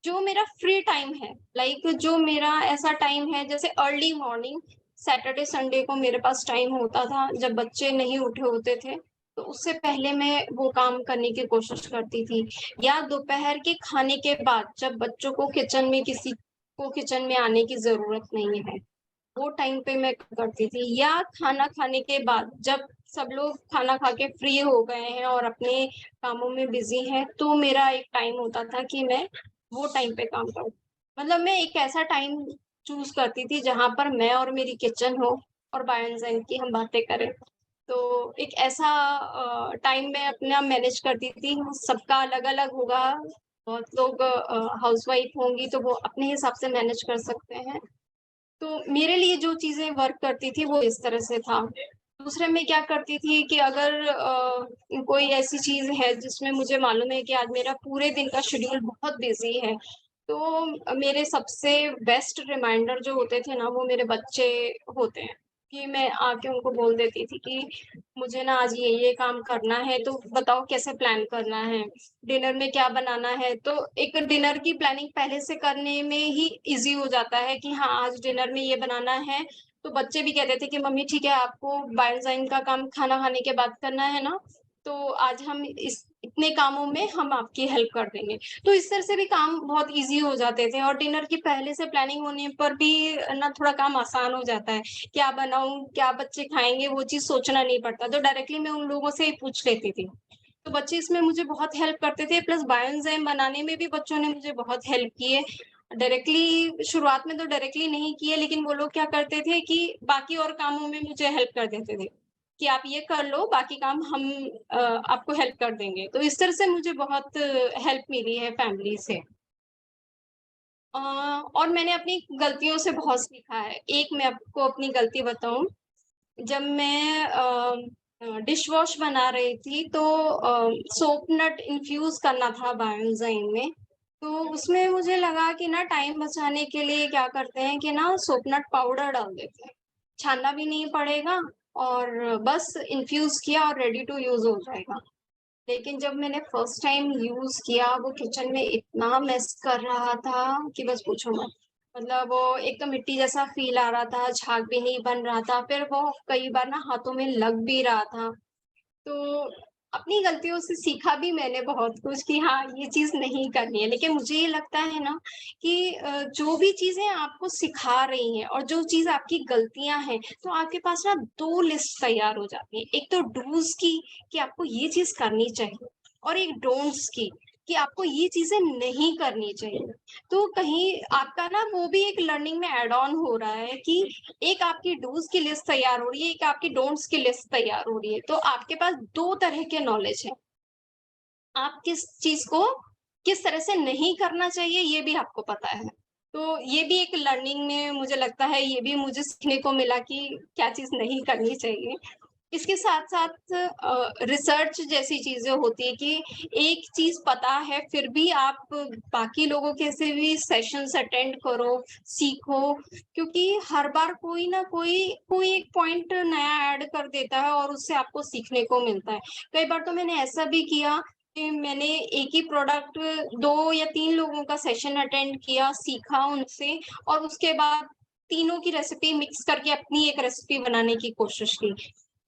जो मेरा फ्री टाइम है, लाइक जो मेरा ऐसा टाइम है जैसे अर्ली मॉर्निंग, सैटरडे संडे को मेरे पास टाइम होता था जब बच्चे नहीं उठे होते थे, तो उससे पहले मैं वो काम करने की कोशिश करती थी। या दोपहर के खाने के बाद जब बच्चों को किसी को किचन में आने की जरूरत नहीं है, वो टाइम पे मैं करती थी। या खाना खाने के बाद जब सब लोग खाना खा के फ्री हो गए हैं और अपने कामों में बिजी हैं, तो मेरा एक टाइम होता था कि मैं वो टाइम पे काम करूँ। मतलब मैं एक ऐसा टाइम चूज़ करती थी जहाँ पर मैं और मेरी किचन हो और बायोएंजाइम की हम बातें करें। तो एक ऐसा टाइम मैं अपना मैनेज करती थी। सबका अलग-अलग होगा, बहुत लोग हाउसवाइफ होंगी तो वो अपने हिसाब से मैनेज कर सकते हैं। तो मेरे लिए जो चीज़ें वर्क करती थी वो इस तरह से था। दूसरे में क्या करती थी कि अगर कोई ऐसी चीज़ है जिसमें मुझे मालूम है कि आज मेरा पूरे दिन का शेड्यूल बहुत बिज़ी है, तो मेरे सबसे बेस्ट रिमाइंडर जो होते थे ना वो मेरे बच्चे होते हैं, कि मैं आके उनको बोल देती थी कि मुझे ना आज ये काम करना है, तो बताओ कैसे प्लान करना है? डिनर में क्या बनाना है? तो एक डिनर की प्लानिंग पहले से करने में ही ईज़ी हो जाता है कि हाँ, आज डिनर में ये बनाना है। तो बच्चे भी कहते थे कि मम्मी ठीक है, आपको बायोज़ाइन का काम खाना खाने के बाद करना है ना, तो आज हम इस इतने कामों में हम आपकी हेल्प कर देंगे। तो इस तरह से भी काम बहुत ईज़ी हो जाते थे और डिनर की पहले से प्लानिंग होने पर भी ना थोड़ा काम आसान हो जाता है। क्या बनाऊँ, क्या बच्चे खाएँगे, वो चीज़ सोचना नहीं पड़ता। तो डायरेक्टली मैं उन लोगों से ही पूछ लेती थी। तो बच्चे इसमें मुझे बहुत हेल्प करते थे, प्लस बायोएंजाइम बनाने में भी बच्चों ने मुझे बहुत हेल्प की है। डायरेक्टली शुरुआत में तो डायरेक्टली नहीं किए, लेकिन वो लोग क्या करते थे कि बाकी और कामों में मुझे हेल्प कर देते थे, कि आप ये कर लो, बाकी काम हम आपको हेल्प कर देंगे। तो इस तरह से मुझे बहुत हेल्प मिली है फैमिली से। और मैंने अपनी गलतियों से बहुत सीखा है। एक मैं आपको अपनी गलती बताऊँ, जब मैं डिश वॉश बना रही थी तो सोप नट इन्फ्यूज़ करना था बायोएंजाइम में। तो उसमें मुझे लगा कि ना टाइम बचाने के लिए क्या करते हैं कि ना सोप नट पाउडर डाल देते हैं। छानना भी नहीं पड़ेगा और बस इन्फ्यूज़ किया और रेडी टू यूज़ हो जाएगा। लेकिन जब मैंने फर्स्ट टाइम यूज़ किया, वो किचन में इतना मेस कर रहा था कि बस पूछो मत। मतलब वो एक तो मिट्टी जैसा फ़ील आ रहा था, झाग भी नहीं बन रहा था, फिर वो कई बार ना हाथों में लग भी रहा था। तो अपनी गलतियों से सीखा भी मैंने बहुत कुछ कि हाँ, ये चीज़ नहीं करनी है। लेकिन मुझे ये लगता है ना कि जो भी चीज़ें आपको सिखा रही हैं और जो चीज़ आपकी गलतियाँ हैं, तो आपके पास ना 2 लिस्ट तैयार हो जाती है। एक तो डूज़ की कि आपको ये चीज़ करनी चाहिए और एक डोंट्स की कि आपको ये चीज़ें नहीं करनी चाहिए। तो कहीं आपका ना वो भी एक लर्निंग में ऐड ऑन हो रहा है कि एक आपकी डूज़ की लिस्ट तैयार हो रही है, एक आपकी डोंट्स की लिस्ट तैयार हो रही है। तो आपके पास 2 तरह के नॉलेज है। आप किस चीज़ को किस तरह से नहीं करना चाहिए, ये भी आपको पता है। तो ये भी एक लर्निंग में मुझे लगता है, ये भी मुझे सीखने को मिला कि क्या चीज़ नहीं करनी चाहिए। इसके साथ-साथ रिसर्च जैसी चीज़ें होती है कि एक चीज़ पता है, फिर भी आप बाकी लोगों के से भी सेशंस अटेंड करो, सीखो, क्योंकि हर बार कोई ना कोई एक पॉइंट नया ऐड कर देता है और उससे आपको सीखने को मिलता है। कई बार तो मैंने ऐसा भी किया कि मैंने एक ही प्रोडक्ट 2 या 3 लोगों का सेशन अटेंड किया, सीखा उनसे और उसके बाद तीनों की रेसिपी मिक्स करके अपनी एक रेसिपी बनाने की कोशिश की।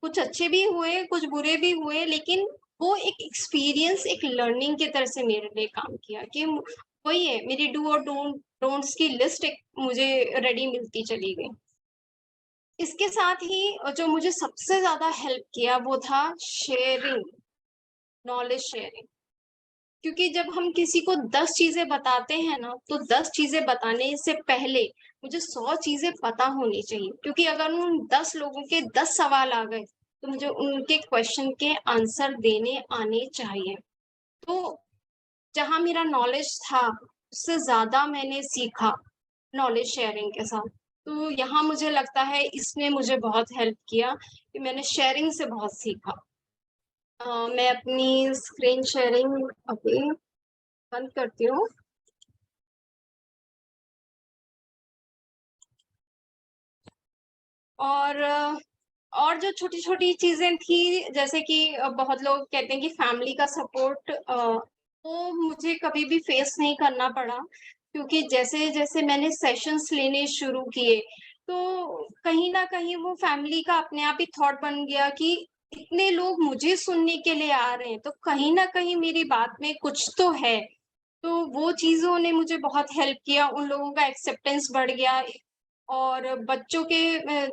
कुछ अच्छे भी हुए, कुछ बुरे भी हुए, लेकिन वो एक एक्सपीरियंस, एक लर्निंग की तरह से मेरे लिए काम किया कि वही है, मेरी डू और डोंट्स की लिस्ट एक मुझे रेडी मिलती चली गई। इसके साथ ही जो मुझे सबसे ज़्यादा हेल्प किया वो था शेयरिंग, नॉलेज शेयरिंग। क्योंकि जब हम किसी को 10 चीज़ें बताते हैं ना, तो 10 चीज़ें बताने से पहले मुझे 100 चीज़ें पता होनी चाहिए। क्योंकि अगर उन 10 लोगों के 10 सवाल आ गए, तो मुझे उनके क्वेश्चन के आंसर देने आने चाहिए। तो जहाँ मेरा नॉलेज था, उससे ज़्यादा मैंने सीखा नॉलेज शेयरिंग के साथ। तो यहाँ मुझे लगता है इसने मुझे बहुत हेल्प किया कि मैंने शेयरिंग से बहुत सीखा। मैं अपनी स्क्रीन शेयरिंग अभी बंद करती हूँ। और जो छोटी-छोटी चीज़ें थी जैसे कि बहुत लोग कहते हैं कि फैमिली का सपोर्ट वो मुझे कभी भी फेस नहीं करना पड़ा क्योंकि जैसे-जैसे मैंने सेशंस लेने शुरू किए, तो कहीं न कहीं वो फैमिली का अपने आप ही थॉट बन गया कि इतने लोग मुझे सुनने के लिए आ रहे हैं, तो कहीं न कहीं मेरी बात में कुछ तो है। तो वो चीज़ों ने मुझे बहुत हेल्प किया, उन लोगों का एक्सेप्टेंस बढ़ गया और बच्चों के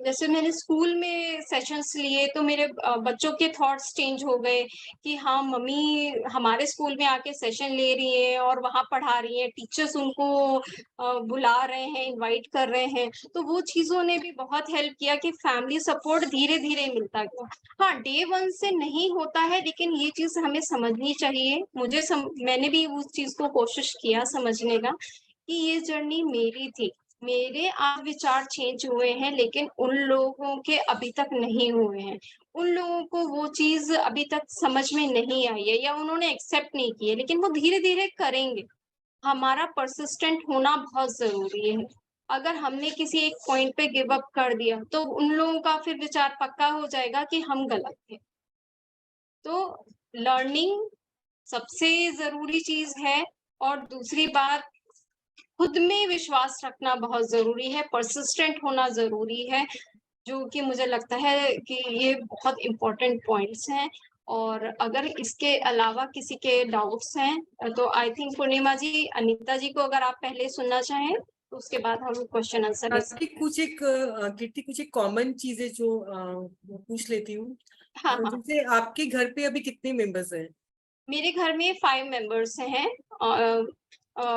जैसे मैंने स्कूल में सेशंस लिए तो मेरे बच्चों के थॉट्स चेंज हो गए कि हाँ मम्मी हमारे स्कूल में आके सेशन ले रही हैं और वहाँ पढ़ा रही हैं, टीचर्स उनको बुला रहे हैं, इनवाइट कर रहे हैं। तो वो चीज़ों ने भी बहुत हेल्प किया कि फैमिली सपोर्ट धीरे-धीरे मिलता गया। हाँ, डे 1 से नहीं होता है लेकिन ये चीज़ हमें समझनी चाहिए। मैंने भी उस चीज़ को कोशिश किया समझने का कि ये जर्नी मेरी थी। मेरे आज विचार चेंज हुए हैं लेकिन उन लोगों के अभी तक नहीं हुए हैं। उन लोगों को वो चीज़ अभी तक समझ में नहीं आई है या उन्होंने एक्सेप्ट नहीं की है, लेकिन वो धीरे-धीरे करेंगे। हमारा परसिस्टेंट होना बहुत ज़रूरी है। अगर हमने किसी एक पॉइंट पे गिव अप कर दिया, तो उन लोगों का फिर विचार पक्का हो जाएगा कि हम गलत थे। तो लर्निंग सबसे ज़रूरी चीज़ है और दूसरी बात खुद में विश्वास रखना बहुत ज़रूरी है, परसिस्टेंट होना ज़रूरी है, जो कि मुझे लगता है कि ये बहुत इम्पोर्टेंट पॉइंट्स हैं और अगर इसके अलावा किसी के डाउट्स हैं तो आई थिंक पूर्णिमा जी, अनीता जी को अगर आप पहले सुनना चाहें, तो उसके बाद हम क्वेश्चन आंसर ले सकते हैं। कीर्ति कुछ एक कॉमन चीजें जो वो पूछ लेती हूँ। हाँ, हाँ। जैसे आपके घर पे अभी कितने मेंबर्स हैं? मेरे घर में 5 मेंबर्स हैं।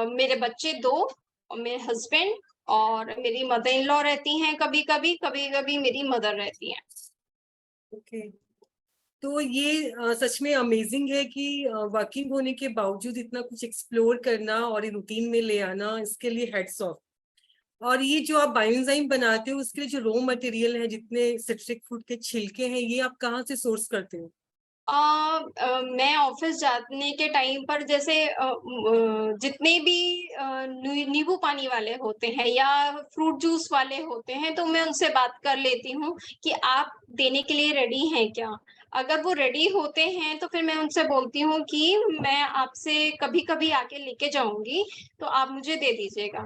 मेरे बच्चे 2 और मेरे हस्बैंड और मेरी मदर इन लॉ रहती हैं कभी-कभी, कभी-कभी मेरी मदर रहती हैं। ओके, तो ये सच में अमेजिंग है कि वर्किंग होने के बावजूद इतना कुछ एक्सप्लोर करना और रूटीन में ले आना, इसके लिए हेड्स ऑफ। और ये जो आप बायोएंजाइम बनाते हो उसके लिए जो रॉ मटेरियल है, जितने सिट्रिक फ्रूट के छिलके हैं, ये आप कहाँ से सोर्स करते हो? मैं ऑफिस जाने के टाइम पर जैसे जितने भी नींबू पानी वाले होते हैं या फ्रूट जूस वाले होते हैं तो मैं उनसे बात कर लेती हूँ कि आप देने के लिए रेडी हैं क्या? अगर वो रेडी होते हैं तो फिर मैं उनसे बोलती हूँ कि मैं आपसे कभी-कभी आके लेके जाऊँगी, तो आप मुझे दे दीजिएगा।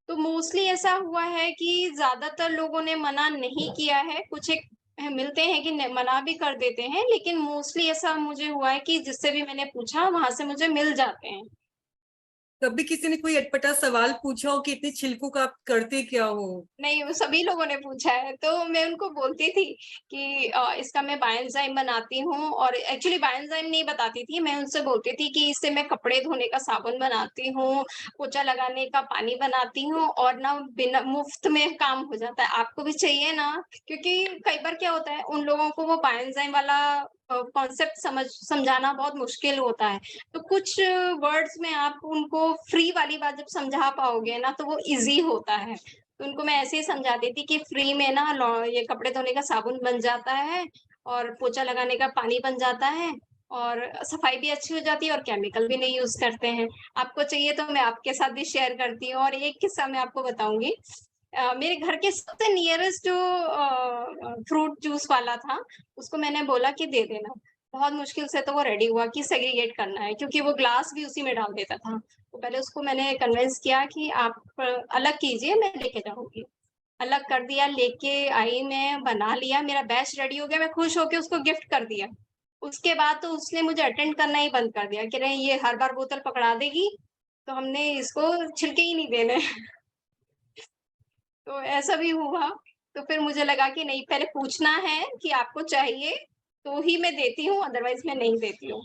तो मोस्टली ऐसा हुआ है कि ज़्यादातर लोगों ने मना नहीं किया है, कुछ एक मिलते हैं कि मना भी कर देते हैं, लेकिन मोस्टली ऐसा मुझे हुआ है कि जिससे भी मैंने पूछा वहाँ से मुझे मिल जाते हैं। कभी किसी ने कोई अटपटा सवाल पूछा हो कि इतने छिलकों का आप करते क्या हो? नहीं, वो सभी लोगों ने पूछा है, तो मैं उनको बोलती थी कि इसका मैं बायोएंजाइम बनाती हूँ और एक्चुअली बायोएंजाइम नहीं बताती थी, मैं उनसे बोलती थी कि इससे मैं कपड़े धोने का साबुन बनाती हूँ, पोछा लगाने का पानी बनाती हूँ और ना बिना मुफ्त में काम हो जाता है। आपको भी चाहिए ना? क्योंकि कई बार क्या होता है, उन लोगों को वो बायोएंजाइम वाला कॉन्सेप्ट समझाना बहुत मुश्किल होता है। तो कुछ वर्ड्स में आप उनको फ्री वाली बात जब समझा पाओगे ना, तो वो ईज़ी होता है। तो उनको मैं ऐसे ही समझाती थी कि फ्री में ना ये कपड़े धोने का साबुन बन जाता है और पोछा लगाने का पानी बन जाता है और सफाई भी अच्छी हो जाती है और केमिकल भी नहीं यूज़ करते हैं। आपको चाहिए तो मैं आपके साथ भी शेयर करती हूँ और एक किस्सा मैं आपको बताऊँगी। मेरे घर के सबसे नियरेस्ट जो फ्रूट जूस वाला था, उसको मैंने बोला कि दे देना। बहुत मुश्किल से तो वो रेडी हुआ कि सेग्रीगेट करना है क्योंकि वो ग्लास भी उसी में डाल देता था। तो पहले उसको मैंने कन्विंस किया कि आप अलग कीजिए, मैं लेके जाऊँगी। अलग कर दिया, लेके आई मैं, बना लिया, मेरा बैच रेडी हो गया, मैं खुश होके उसको गिफ्ट कर दिया। उसके बाद तो उसने मुझे अटेंड करना ही बंद कर दिया कि नहीं ये हर बार बोतल पकड़ा देगी, तो हमने इसको छिलके ही नहीं देने। तो ऐसा भी हुआ, तो फिर मुझे लगा कि नहीं पहले पूछना है कि आपको चाहिए, तो ही मैं देती हूँ, अदरवाइज़ मैं नहीं देती हूँ।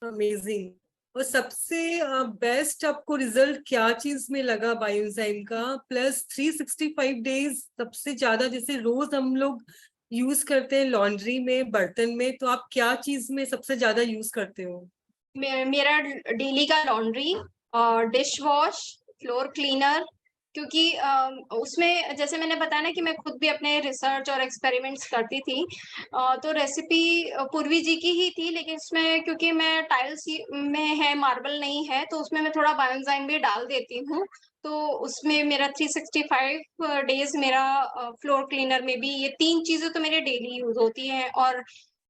अमेजिंग। और सबसे बेस्ट आपको रिजल्ट क्या चीज में लगा बायोएंजाइम का? प्लस 365 डेज सबसे ज्यादा, जैसे रोज हम लोग यूज करते हैं लॉन्ड्री में, बर्तन में, तो आप क्या चीज में सबसे ज्यादा यूज करते हो? मेरा डेली का laundry, dish wash, floor cleaner, क्योंकि उसमें जैसे मैंने बताया ना कि मैं खुद भी अपने रिसर्च और एक्सपेरिमेंट्स करती थी। तो रेसिपी पूर्वी जी की ही थी, लेकिन उसमें क्योंकि मैं टाइल्स में है, मार्बल नहीं है, तो उसमें मैं थोड़ा बायोएंजाइम भी डाल देती हूँ। तो उसमें मेरा 365 डेज मेरा फ्लोर क्लीनर में भी ये 3 चीजें तो मेरे डेली यूज होती हैं। और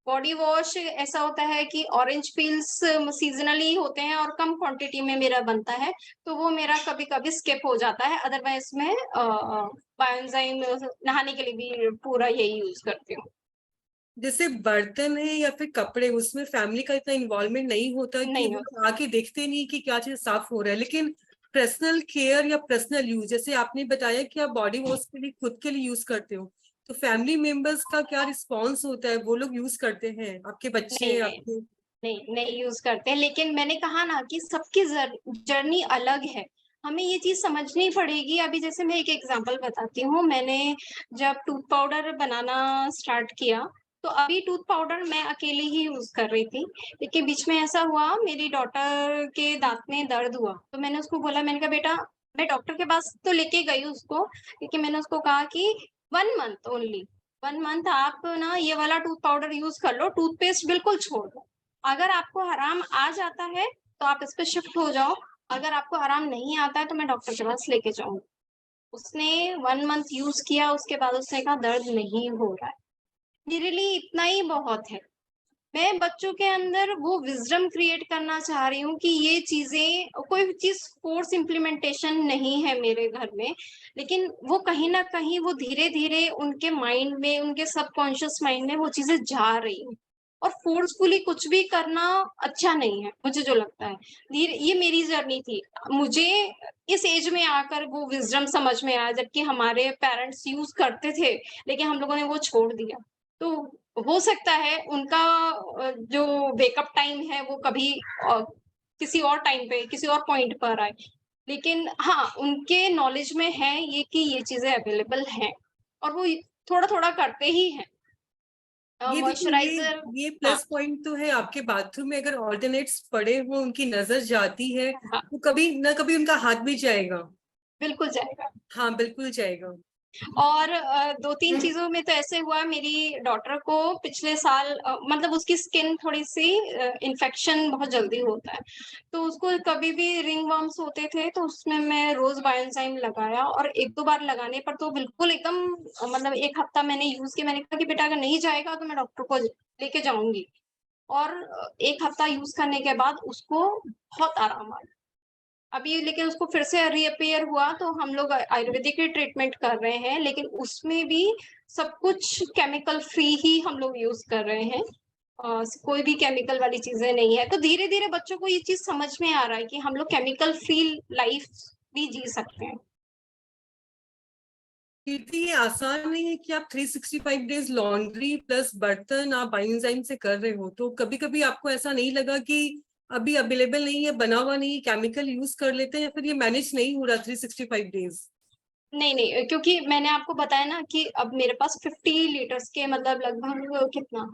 बॉडी वॉश ऐसा होता है कि ऑरेंज पील्स सीजनली होते हैं और कम क्वांटिटी में मेरा बनता है, तो वो मेरा कभी-कभी स्किप हो जाता है। अदरवाइज मैं बायोएंजाइम नहाने के लिए भी पूरा यही यूज करती हूँ। जैसे बर्तन है या फिर कपड़े, उसमें फैमिली का इतना इन्वॉल्वमेंट नहीं होता कि नहीं वो आके देखते नहीं कि क्या चीज साफ हो रहा है, लेकिन पर्सनल केयर या पर्सनल यूज, जैसे आपने बताया कि आप बॉडी वॉश के लिए खुद के लिए यूज करते हो, तो फैमिली मेंबर्स का क्या रिस्पॉन्स होता है? वो लोग यूज करते हैं? आपके नहीं, बच्चे, नहीं, आपके? नहीं यूज करते, लेकिन मैंने कहा ना कि सबकी जर्नी अलग है। हमें ये चीज समझनी पड़ेगी। अभी जैसे मैं एक एग्जांपल बताती हूँ। मैंने जब टूथ पाउडर बनाना स्टार्ट किया, तो अभी टूथ पाउडर मैं अकेले ही यूज कर रही थी, लेकिन बीच में ऐसा हुआ, मेरी डॉटर के दांत में दर्द हुआ, तो मैंने उसको बोला, मैंने कहा बेटा, मैं डॉक्टर के पास तो लेके गई उसको, लेकिन मैंने उसको कहा कि 1 मंथ ओनली, 1 मंथ आप ना ये वाला टूथ पाउडर यूज कर लो, टूथपेस्ट बिल्कुल छोड़ दो। अगर आपको आराम आ जाता है तो आप इस पे शिफ्ट हो जाओ, अगर आपको आराम नहीं आता है तो मैं डॉक्टर के पास लेके जाऊंगी। उसने 1 मंथ यूज किया, उसके बाद उसने कहा दर्द नहीं हो रहा है। मेरे लिए इतना ही बहुत है। मैं बच्चों के अंदर वो विजडम क्रिएट करना चाह रही हूँ कि ये चीजें, कोई चीज फोर्स इम्प्लीमेंटेशन नहीं है मेरे घर में, लेकिन वो कहीं ना कहीं वो धीरे धीरे उनके माइंड में, उनके सबकॉन्शियस माइंड में वो चीजें जा रही हैं। और फोर्सफुली कुछ भी करना अच्छा नहीं है, मुझे जो लगता है। धीरे, ये मेरी जर्नी थी। मुझे इस एज में आकर वो विजडम समझ में आया, जबकि हमारे पेरेंट्स यूज करते थे, लेकिन हम लोगों ने वो छोड़ दिया। तो हो सकता है उनका जो वेकअप टाइम है वो कभी किसी और टाइम पे, किसी और पॉइंट पर आए, लेकिन हाँ, उनके नॉलेज में है ये कि ये चीजें अवेलेबल हैं, और वो थोड़ा थोड़ा करते ही हैं। ये देखिए, मॉइस्चराइजर। ये हाँ, प्लस पॉइंट तो है। आपके बाथरूम में अगर ऑल्टरनेट्स पड़े हो, उनकी नजर जाती है, हाँ, तो कभी ना कभी उनका हाथ भी जाएगा। बिल्कुल जाएगा। हाँ, बिल्कुल जाएगा। और 2-3 चीज़ों में तो ऐसे हुआ, मेरी डॉटर को पिछले साल मतलब उसकी स्किन थोड़ी-सी इन्फेक्शन बहुत जल्दी होता है। तो उसको कभी भी रिंगवर्म्स होते थे, तो उसमें मैं रोज़ बायोएंजाइम लगाया, और 1-2 बार लगाने पर तो बिल्कुल एकदम मतलब 1 हफ्ता मैंने यूज़ किया। मैंने कहा कि बेटा अगर नहीं जाएगा तो मैं डॉक्टर को लेके जाऊँगी। और 1 हफ्ता यूज़ करने के बाद उसको बहुत आराम आया। अभी लेकिन उसको फिर से रीअपीयर हुआ, तो हम लोग आयुर्वेदिक ही ट्रीटमेंट कर रहे हैं, लेकिन उसमें भी सब कुछ केमिकल फ्री ही हम लोग यूज कर रहे हैं। कोई भी केमिकल वाली चीजें नहीं है। तो धीरे धीरे बच्चों को ये चीज समझ में आ रहा है कि हम लोग केमिकल फ्री लाइफ भी जी सकते हैं। कीर्ति, ये आसान नहीं है कि आप 365 डेज लॉन्ड्री प्लस बर्तन आप बायोएंजाइम से कर रहे हो, तो कभी कभी आपको ऐसा नहीं लगा कि अभी अवेलेबल नहीं है, बना हुआ नहीं है, केमिकल यूज कर लेते हैं, या फिर ये मैनेज नहीं हो रहा 365 डेज? नहीं नहीं, क्योंकि मैंने आपको बताया ना कि अब मेरे पास 50 लीटर्स के मतलब लगभग कितना,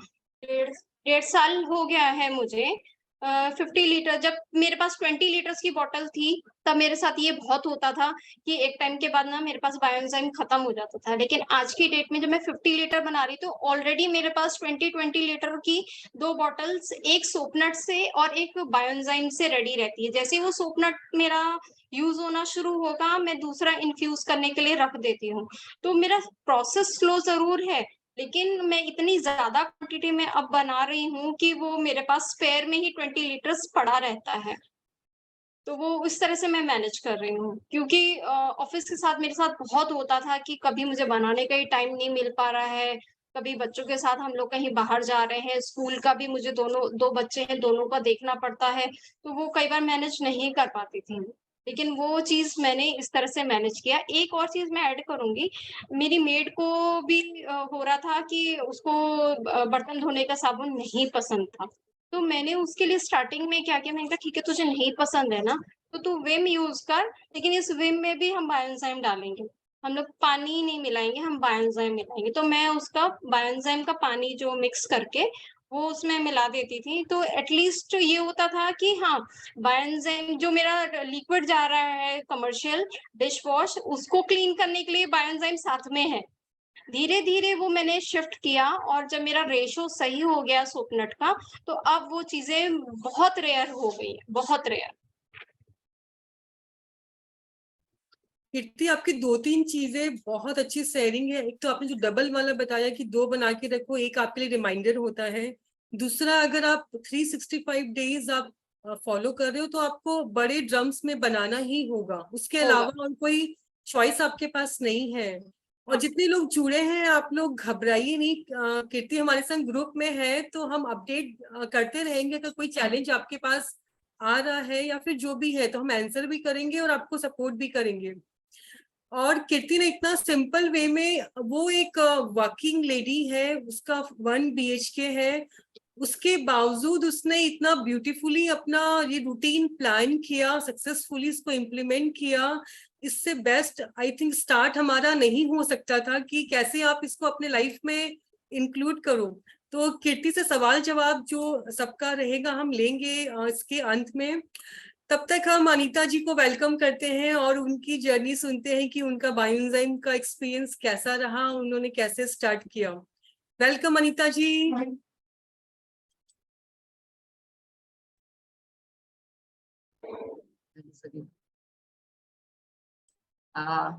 डेढ़ डेढ़ साल हो गया है मुझे। 50 लीटर, जब मेरे पास 20 लीटर्स की बॉटल थी, तब मेरे साथ ये बहुत होता था कि एक टाइम के बाद ना मेरे पास बायोएंजाइम खत्म हो जाता था। लेकिन आज की डेट में जब मैं 50 लीटर बना रही, तो ऑलरेडी मेरे पास 20 लीटर की 2 बॉटल्स, एक सोपनट से और एक बायोएंजाइम से रेडी रहती है। जैसे ही वो सोपनट मेरा यूज होना शुरू होगा, मैं दूसरा इन्फ्यूज करने के लिए रख देती हूँ। तो मेरा प्रोसेस स्लो जरूर है, लेकिन मैं इतनी ज्यादा क्वांटिटी में अब बना रही हूँ कि वो मेरे पास स्पेयर में ही 20 लीटर्स पड़ा रहता है। तो वो इस तरह से मैं मैनेज कर रही हूँ, क्योंकि ऑफिस के साथ मेरे साथ बहुत होता था कि कभी मुझे बनाने का ही टाइम नहीं मिल पा रहा है, कभी बच्चों के साथ हम लोग कहीं बाहर जा रहे हैं, स्कूल का भी मुझे दोनों 2 बच्चे हैं, दोनों का देखना पड़ता है, तो वो कई बार मैनेज नहीं कर पाती थी। लेकिन वो चीज़ मैंने इस तरह से मैनेज किया। एक और चीज़ मैं ऐड करूँगी, मेरी मेड को भी हो रहा था कि उसको बर्तन धोने का साबुन नहीं पसंद था। तो मैंने उसके लिए स्टार्टिंग में क्या किया, मैंने कहा ठीक है, तुझे नहीं पसंद है ना, तो तू विम यूज कर, लेकिन इस विम में भी हम बायोएंजाइम डालेंगे। हम लोग पानी नहीं मिलाएंगे, हम बायोएंजाइम मिलाएंगे। तो मैं उसका बायोएंजाइम का पानी जो मिक्स करके वो उसमें मिला देती थी, तो एटलीस्ट ये होता था कि हाँ, बायोएंजाइम जो मेरा लिक्विड जा रहा है कमर्शियल डिश वॉश, उसको क्लीन करने के लिए बायोएंजाइम साथ में है। धीरे-धीरे वो मैंने शिफ्ट किया और जब मेरा रेशो सही हो गया सोपनट का, तो अब वो चीज़ें बहुत रेयर हो गई हैं, बहुत रेयर। कीर्ति, आपकी 2-3 चीजें बहुत अच्छी शेयरिंग है। एक तो आपने जो डबल वाला बताया कि 2 बना के रखो, एक आपके लिए रिमाइंडर होता है। दूसरा, अगर आप 365 डेज आप फॉलो कर रहे हो तो आपको बड़े ड्रम्स में बनाना ही होगा, उसके होगा। अलावा और कोई चॉइस आपके पास नहीं है। और हाँ। जितने लोग जुड़े हैं, आप लोग घबराइए नहीं। कीर्ति हमारे संग ग्रुप में है, तो हम अपडेट करते रहेंगे। अगर कोई चैलेंज आपके पास आ रहा है या फिर जो भी है, तो हम आंसर भी करेंगे और आपको सपोर्ट भी करेंगे। और कीर्ति ने इतना सिंपल वे में, वो एक वर्किंग लेडी है, उसका 1 BHK है, उसके बावजूद उसने इतना ब्यूटीफुली अपना ये रूटीन प्लान किया, सक्सेसफुली इसको इम्प्लीमेंट किया। इससे बेस्ट आई थिंक स्टार्ट हमारा नहीं हो सकता था कि कैसे आप इसको अपने लाइफ में इंक्लूड करो। तो कीर्ति से सवाल जवाब जो सबका रहेगा हम लेंगे इसके अंत में। तब तक हम अनीता जी को वेलकम करते हैं और उनकी जर्नी सुनते हैं कि उनका बायोएंजाइम का एक्सपीरियंस कैसा रहा, उन्होंने कैसे स्टार्ट किया। वेलकम अनीता जी।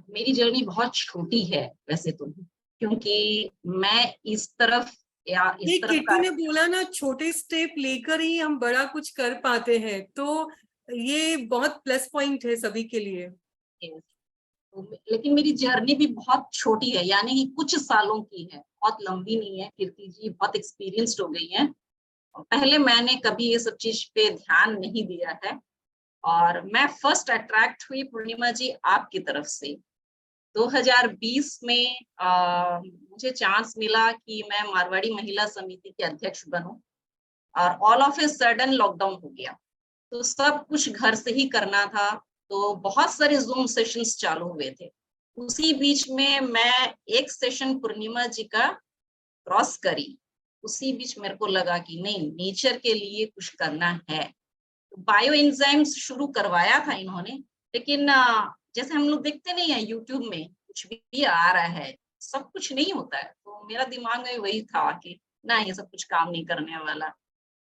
मेरी जर्नी बहुत छोटी है वैसे तो, क्योंकि मैं इस तरफ या इस ये तरफ कीर्ति ने बोला ना, छोटे स्टेप लेकर ही हम बड़ा कुछ कर पाते हैं, तो ये बहुत प्लस पॉइंट है सभी के लिए। लेकिन मेरी जर्नी भी बहुत छोटी है, यानी कि कुछ सालों की है, बहुत लंबी नहीं है। कीर्ति जी बहुत एक्सपीरियंस्ड हो गई हैं। पहले मैंने कभी ये सब चीज पे ध्यान नहीं दिया है, और मैं फर्स्ट अट्रैक्ट हुई पूर्णिमा जी आपकी तरफ से। 2020 में मुझे चांस मिला कि मैं मारवाड़ी महिला समिति के अध्यक्ष बनूं, और all of a sudden lockdown हो गया, तो सब कुछ घर से ही करना था। तो बहुत सारे जूम सेशंस चालू हुए थे। उसी बीच में मैं एक सेशन पूर्णिमा जी का क्रॉस करी। उसी बीच मेरे को लगा कि नहीं, नेचर के लिए कुछ करना है। बायो एंजाइम्स शुरू करवाया था इन्होंने, लेकिन जैसे हम लोग देखते नहीं है यूट्यूब में कुछ भी आ रहा है, सब कुछ नहीं होता है। तो मेरा दिमाग में वही था कि ना, ये सब कुछ काम नहीं करने वाला।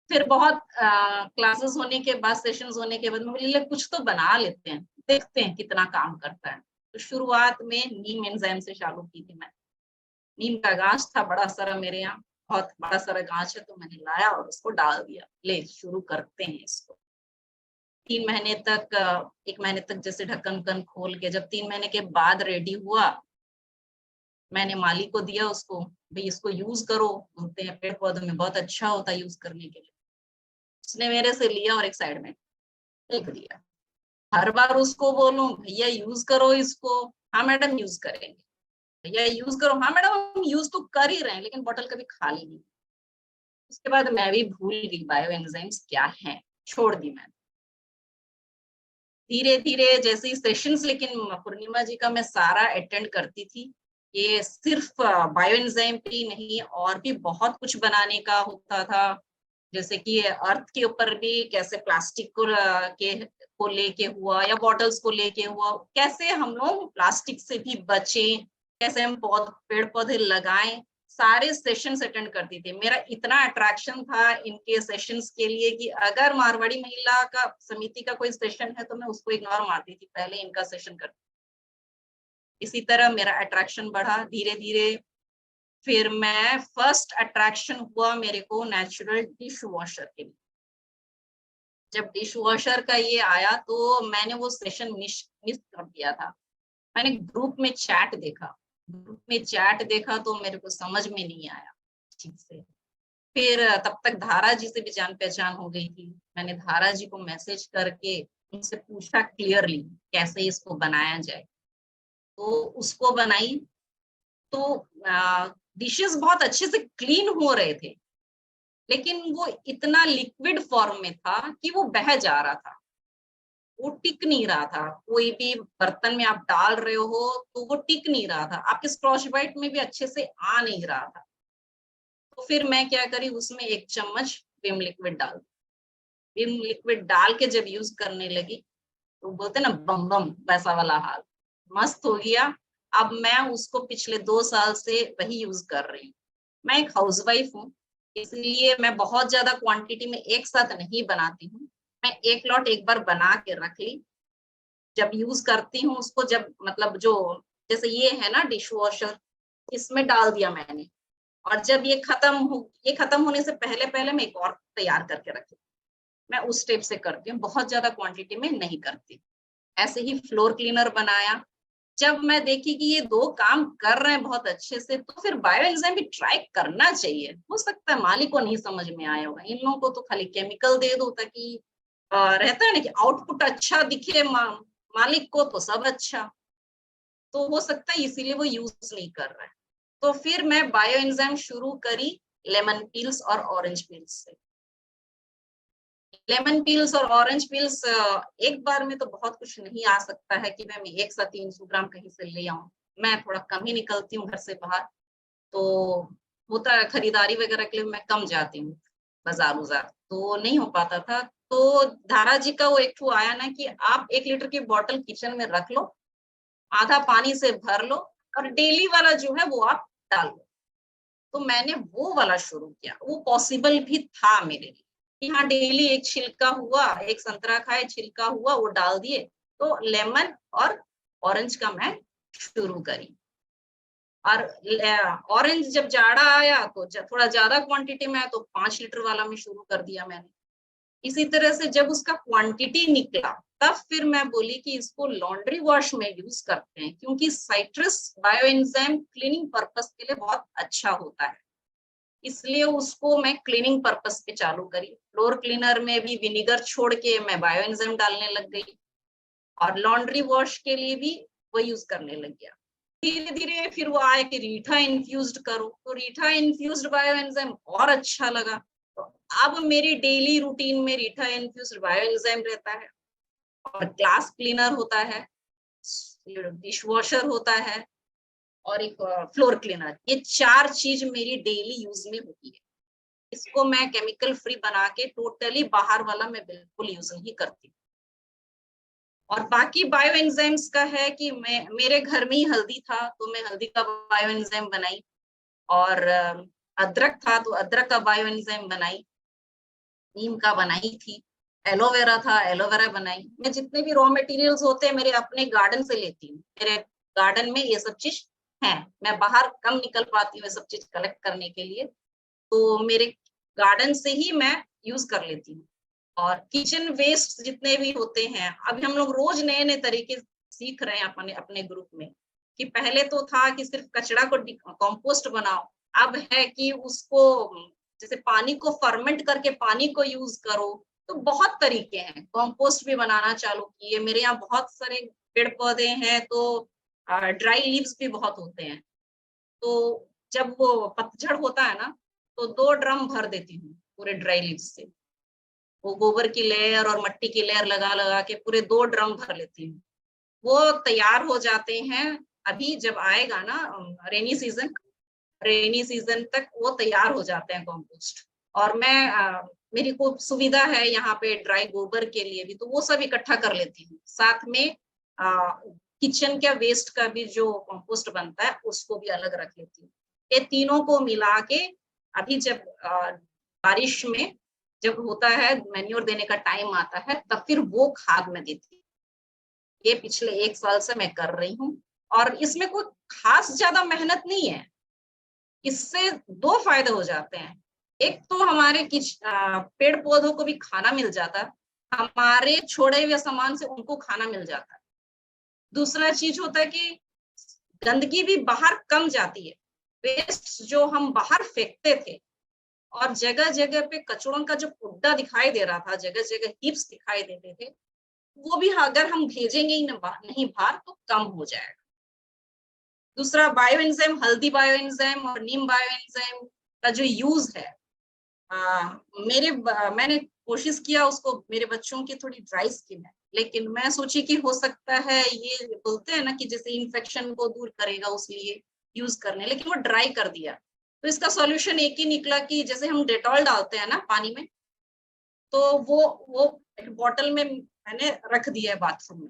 फिर बहुत क्लासेस होने के बाद, सेशंस होने के बाद मैं बोली कुछ तो बना लेते हैं, देखते हैं कितना काम करता है। तो शुरुआत में नीम एंजाइम से चालू की थी मैं। नीम का गाछ था बड़ा सारा मेरे यहाँ, बहुत बड़ा सारा गाछ है, तो मैंने लाया और उसको डाल दिया, ले शुरू करते हैं इसको। 3 महीने तक 1 महीने तक जैसे ढक्कन खोल के, जब 3 महीने के बाद रेडी हुआ, मैंने माली को दिया उसको, भाई इसको यूज करो, बोलते हैं पेड़ पौधों में बहुत अच्छा होता है यूज करने के लिए। उसने मेरे से लिया और एक साइड में फेंक दिया। हर बार उसको बोलूं भैया यूज करो इसको, हाँ मैडम यूज करेंगे, भैया यूज करो, हाँ मैडम हम यूज तो कर ही रहे हैं, लेकिन बोतल कभी खाली नहीं। उसके बाद मैं भी भूल गई बायो एंजाइम्स क्या है, छोड़ दी मैंने। धीरे धीरे जैसे ही सेशंस, लेकिन पूर्णिमा जी का मैं सारा अटेंड करती थी। ये सिर्फ बायो एंजाइम ही नहीं, और भी बहुत कुछ बनाने का होता था। जैसे कि अर्थ के ऊपर भी कैसे प्लास्टिक को लेके हुआ, या बॉटल्स को लेके हुआ, कैसे हम लोग प्लास्टिक से भी बचें, कैसे हम पेड़ पौधे लगाएं, सारे सेशंस अटेंड करती थी। मेरा इतना अट्रैक्शन था इनके सेशंस के लिए कि अगर मारवाड़ी महिला का समिति का कोई सेशन है तो मैं उसको इग्नोर मारती थी, पहले इनका सेशन करती। इसी तरह मेरा अट्रैक्शन बढ़ा धीरे धीरे। फिर मैं फर्स्ट अट्रैक्शन हुआ मेरे को नेचुरल डिश वॉशर के लिए। जब डिश वॉशर का ये आया तो मैंने वो सेशन मिस कर दिया था। मैंने ग्रुप में चैट देखा तो मेरे को समझ में नहीं आया ठीक से। फिर तब तक धारा जी से भी जान पहचान हो गई थी। मैंने धारा जी को मैसेज करके उनसे पूछा क्लियरली कैसे इसको बनाया जाए, तो उसको बनाई। तो डिशेस बहुत अच्छे से क्लीन हो रहे थे, लेकिन वो इतना लिक्विड फॉर्म में था कि वो बह जा रहा था, वो टिक नहीं रहा था। कोई भी बर्तन में आप डाल रहे हो तो वो टिक नहीं रहा था, आपके स्क्रॉच बाइट में भी अच्छे से आ नहीं रहा था। तो फिर मैं क्या करी, उसमें 1 चम्मच विम लिक्विड डाल, विम लिक्विड डाल के जब यूज करने लगी तो बोलते ना बम बम वैसा वाला हाल, मस्त हो गया। अब मैं उसको पिछले 2 साल से वही यूज कर रही हूँ। मैं एक हाउसवाइफ हूँ, इसलिए मैं बहुत ज्यादा क्वांटिटी में एक साथ नहीं बनाती हूँ। मैं एक लॉट एक बार बना के रख ली, जब यूज करती हूँ उसको, जब मतलब जो जैसे ये है ना डिश वॉशर, इसमें डाल दिया मैंने, और जब ये खत्म होने से पहले पहले मैं एक और तैयार करके रखी। मैं उस स्टेप से करती हूँ, बहुत ज्यादा क्वांटिटी में नहीं करती। ऐसे ही फ्लोर क्लीनर बनाया, जब मैं देखी कि ये 2 काम कर रहे हैं बहुत अच्छे से, तो फिर बायो एंजाइम भी ट्राई करना चाहिए। हो सकता है मालिक को नहीं समझ में आया होगा, इन लोगों को तो खाली केमिकल दे दो ताकि रहता है ना कि आउटपुट अच्छा दिखे, मालिक को तो सब अच्छा, तो हो सकता है इसीलिए वो यूज नहीं कर रहा है। तो फिर मैं बायो एंजाइम शुरू करी लेमन पील्स और ऑरेंज पील्स से। लेमन पील्स और ऑरेंज पील्स एक बार में तो बहुत कुछ नहीं आ सकता है कि मैं एक साथ 300 ग्राम कहीं से ले आऊं। मैं थोड़ा कम ही निकलती हूँ घर से बाहर, तो होता है खरीदारी वगैरह के लिए मैं कम जाती हूँ बाजार उजार, तो नहीं हो पाता था। तो धारा जी का वो एक ठो आया ना कि आप 1 लीटर की बोतल किचन में रख लो, आधा पानी से भर लो, और डेली वाला जो है वो आप डाल लो। तो मैंने वो वाला शुरू किया, वो पॉसिबल भी था मेरे लिए कि हाँ डेली एक छिलका हुआ, एक संतरा खाए छिलका हुआ वो डाल दिए। तो लेमन और ऑरेंज का मैं शुरू करी, और ऑरेंज जब जाड़ा आया तो थोड़ा ज्यादा क्वांटिटी में आया तो 5 लीटर वाला में शुरू कर दिया मैंने। इसी तरह से जब उसका क्वांटिटी निकला तब फिर मैं बोली कि इसको लॉन्ड्री वॉश में यूज करते हैं, क्योंकि citrus bio enzyme cleaning purpose के लिए बहुत अच्छा होता है, इसलिए उसको मैं क्लीनिंग पर्पस पे चालू करी। फ्लोर क्लीनर में भी विनेगर छोड़ के मैं बायो एंजाइम डालने लग गई, और लॉन्ड्री वॉश के लिए भी वो यूज करने लग गया। धीरे धीरे फिर वो आया कि रीठा इन्फ्यूज्ड करो, तो रीठा इन्फ्यूज्ड बायो एंजाइम और अच्छा लगा। तो अब मेरी डेली रूटीन में रीठा इन्फ्यूज्ड बायो एंजाइम रहता है, और ग्लास क्लीनर होता है, डिश वॉशर होता है, और एक फ्लोर क्लीनर। ये 4 चीज मेरी डेली यूज में होती है। इसको मैं केमिकल फ्री बना के टोटली बाहर वाला मैं बिल्कुल यूज नहीं करती। और बाकी बायो एंजाइम्स का है कि मेरे घर में ही हल्दी था तो मैं हल्दी का बायो एंजाइम बनाई, और अदरक था तो अदरक का बायो एंजाइम बनाई, नीम का बनाई थी, एलोवेरा था एलोवेरा बनाई। मैं जितने भी रॉ मटेरियल्स होते हैं मेरे अपने गार्डन से लेती हूँ, मेरे गार्डन में ये सब चीज है। मैं बाहर कम निकल पाती हूँ ये सब चीज कलेक्ट करने के लिए, तो मेरे गार्डन से ही मैं यूज कर लेती हूँ। और किचन वेस्ट जितने भी होते हैं, अभी हम लोग रोज नए नए तरीके सीख रहे हैं अपने अपने ग्रुप में, कि पहले तो था कि सिर्फ कचरा को कंपोस्ट बनाओ, अब है कि उसको जैसे पानी को फर्मेंट करके पानी को यूज करो। तो बहुत तरीके हैं, कंपोस्ट भी बनाना चालू किए। मेरे यहाँ बहुत सारे पेड़ पौधे हैं, तो ड्राई लीव्स भी बहुत होते हैं, तो जब वो पतझड़ होता है ना तो 2 ड्रम भर देती हूँ पूरे ड्राई लीव्स से। वो गोबर की लेयर और मट्टी की लेयर लगा लगा के पूरे 2 ड्रम भर लेती हूँ। वो तैयार हो जाते हैं। अभी जब आएगा ना रेनी सीजन तक वो तैयार हो जाते हैं कंपोस्ट। और मैं मेरी को सुविधा है यहाँ पे ड्राई गोबर के लिए भी, तो वो सब इकट्ठा कर लेती हूँ। साथ में किचन का वेस्ट का भी जो कंपोस्ट बनता है उसको भी अलग रख लेती हूँ। ये तीनों को मिला के अभी जब बारिश में जब होता है मैन्योर देने का टाइम आता है तब फिर वो खाद में देती हूँ। ये पिछले 1 साल से मैं कर रही हूँ, और इसमें कोई खास ज्यादा मेहनत नहीं है। इससे 2 फायदे हो जाते हैं। एक तो हमारे पेड़ पौधों को भी खाना मिल जाता है, हमारे छोड़े हुए सामान से उनको खाना मिल जाता है। दूसरा चीज होता है कि गंदगी भी बाहर कम जाती है। वेस्ट जो हम बाहर फेंकते थे और जगह जगह पे कचड़ों का जो कुड्डा दिखाई दे रहा था, जगह जगह हीप्स दिखाई देते थे, वो भी अगर हम भेजेंगे ही नहीं बाहर तो कम हो जाएगा। दूसरा बायो एंजाइम, हल्दी बायो एंजाइम और नीम बायो एंजाइम का जो यूज है, मैंने कोशिश किया उसको, मेरे बच्चों की थोड़ी ड्राई स्किन है, लेकिन मैं सोची कि हो सकता है ये बोलते हैं ना कि जैसे इन्फेक्शन को दूर करेगा उसलिए यूज करने, लेकिन वो ड्राई कर दिया। तो इसका सॉल्यूशन एक ही निकला कि जैसे हम डेटॉल डालते हैं ना पानी में, तो वो एक बॉटल में मैंने रख दिया है बाथरूम में।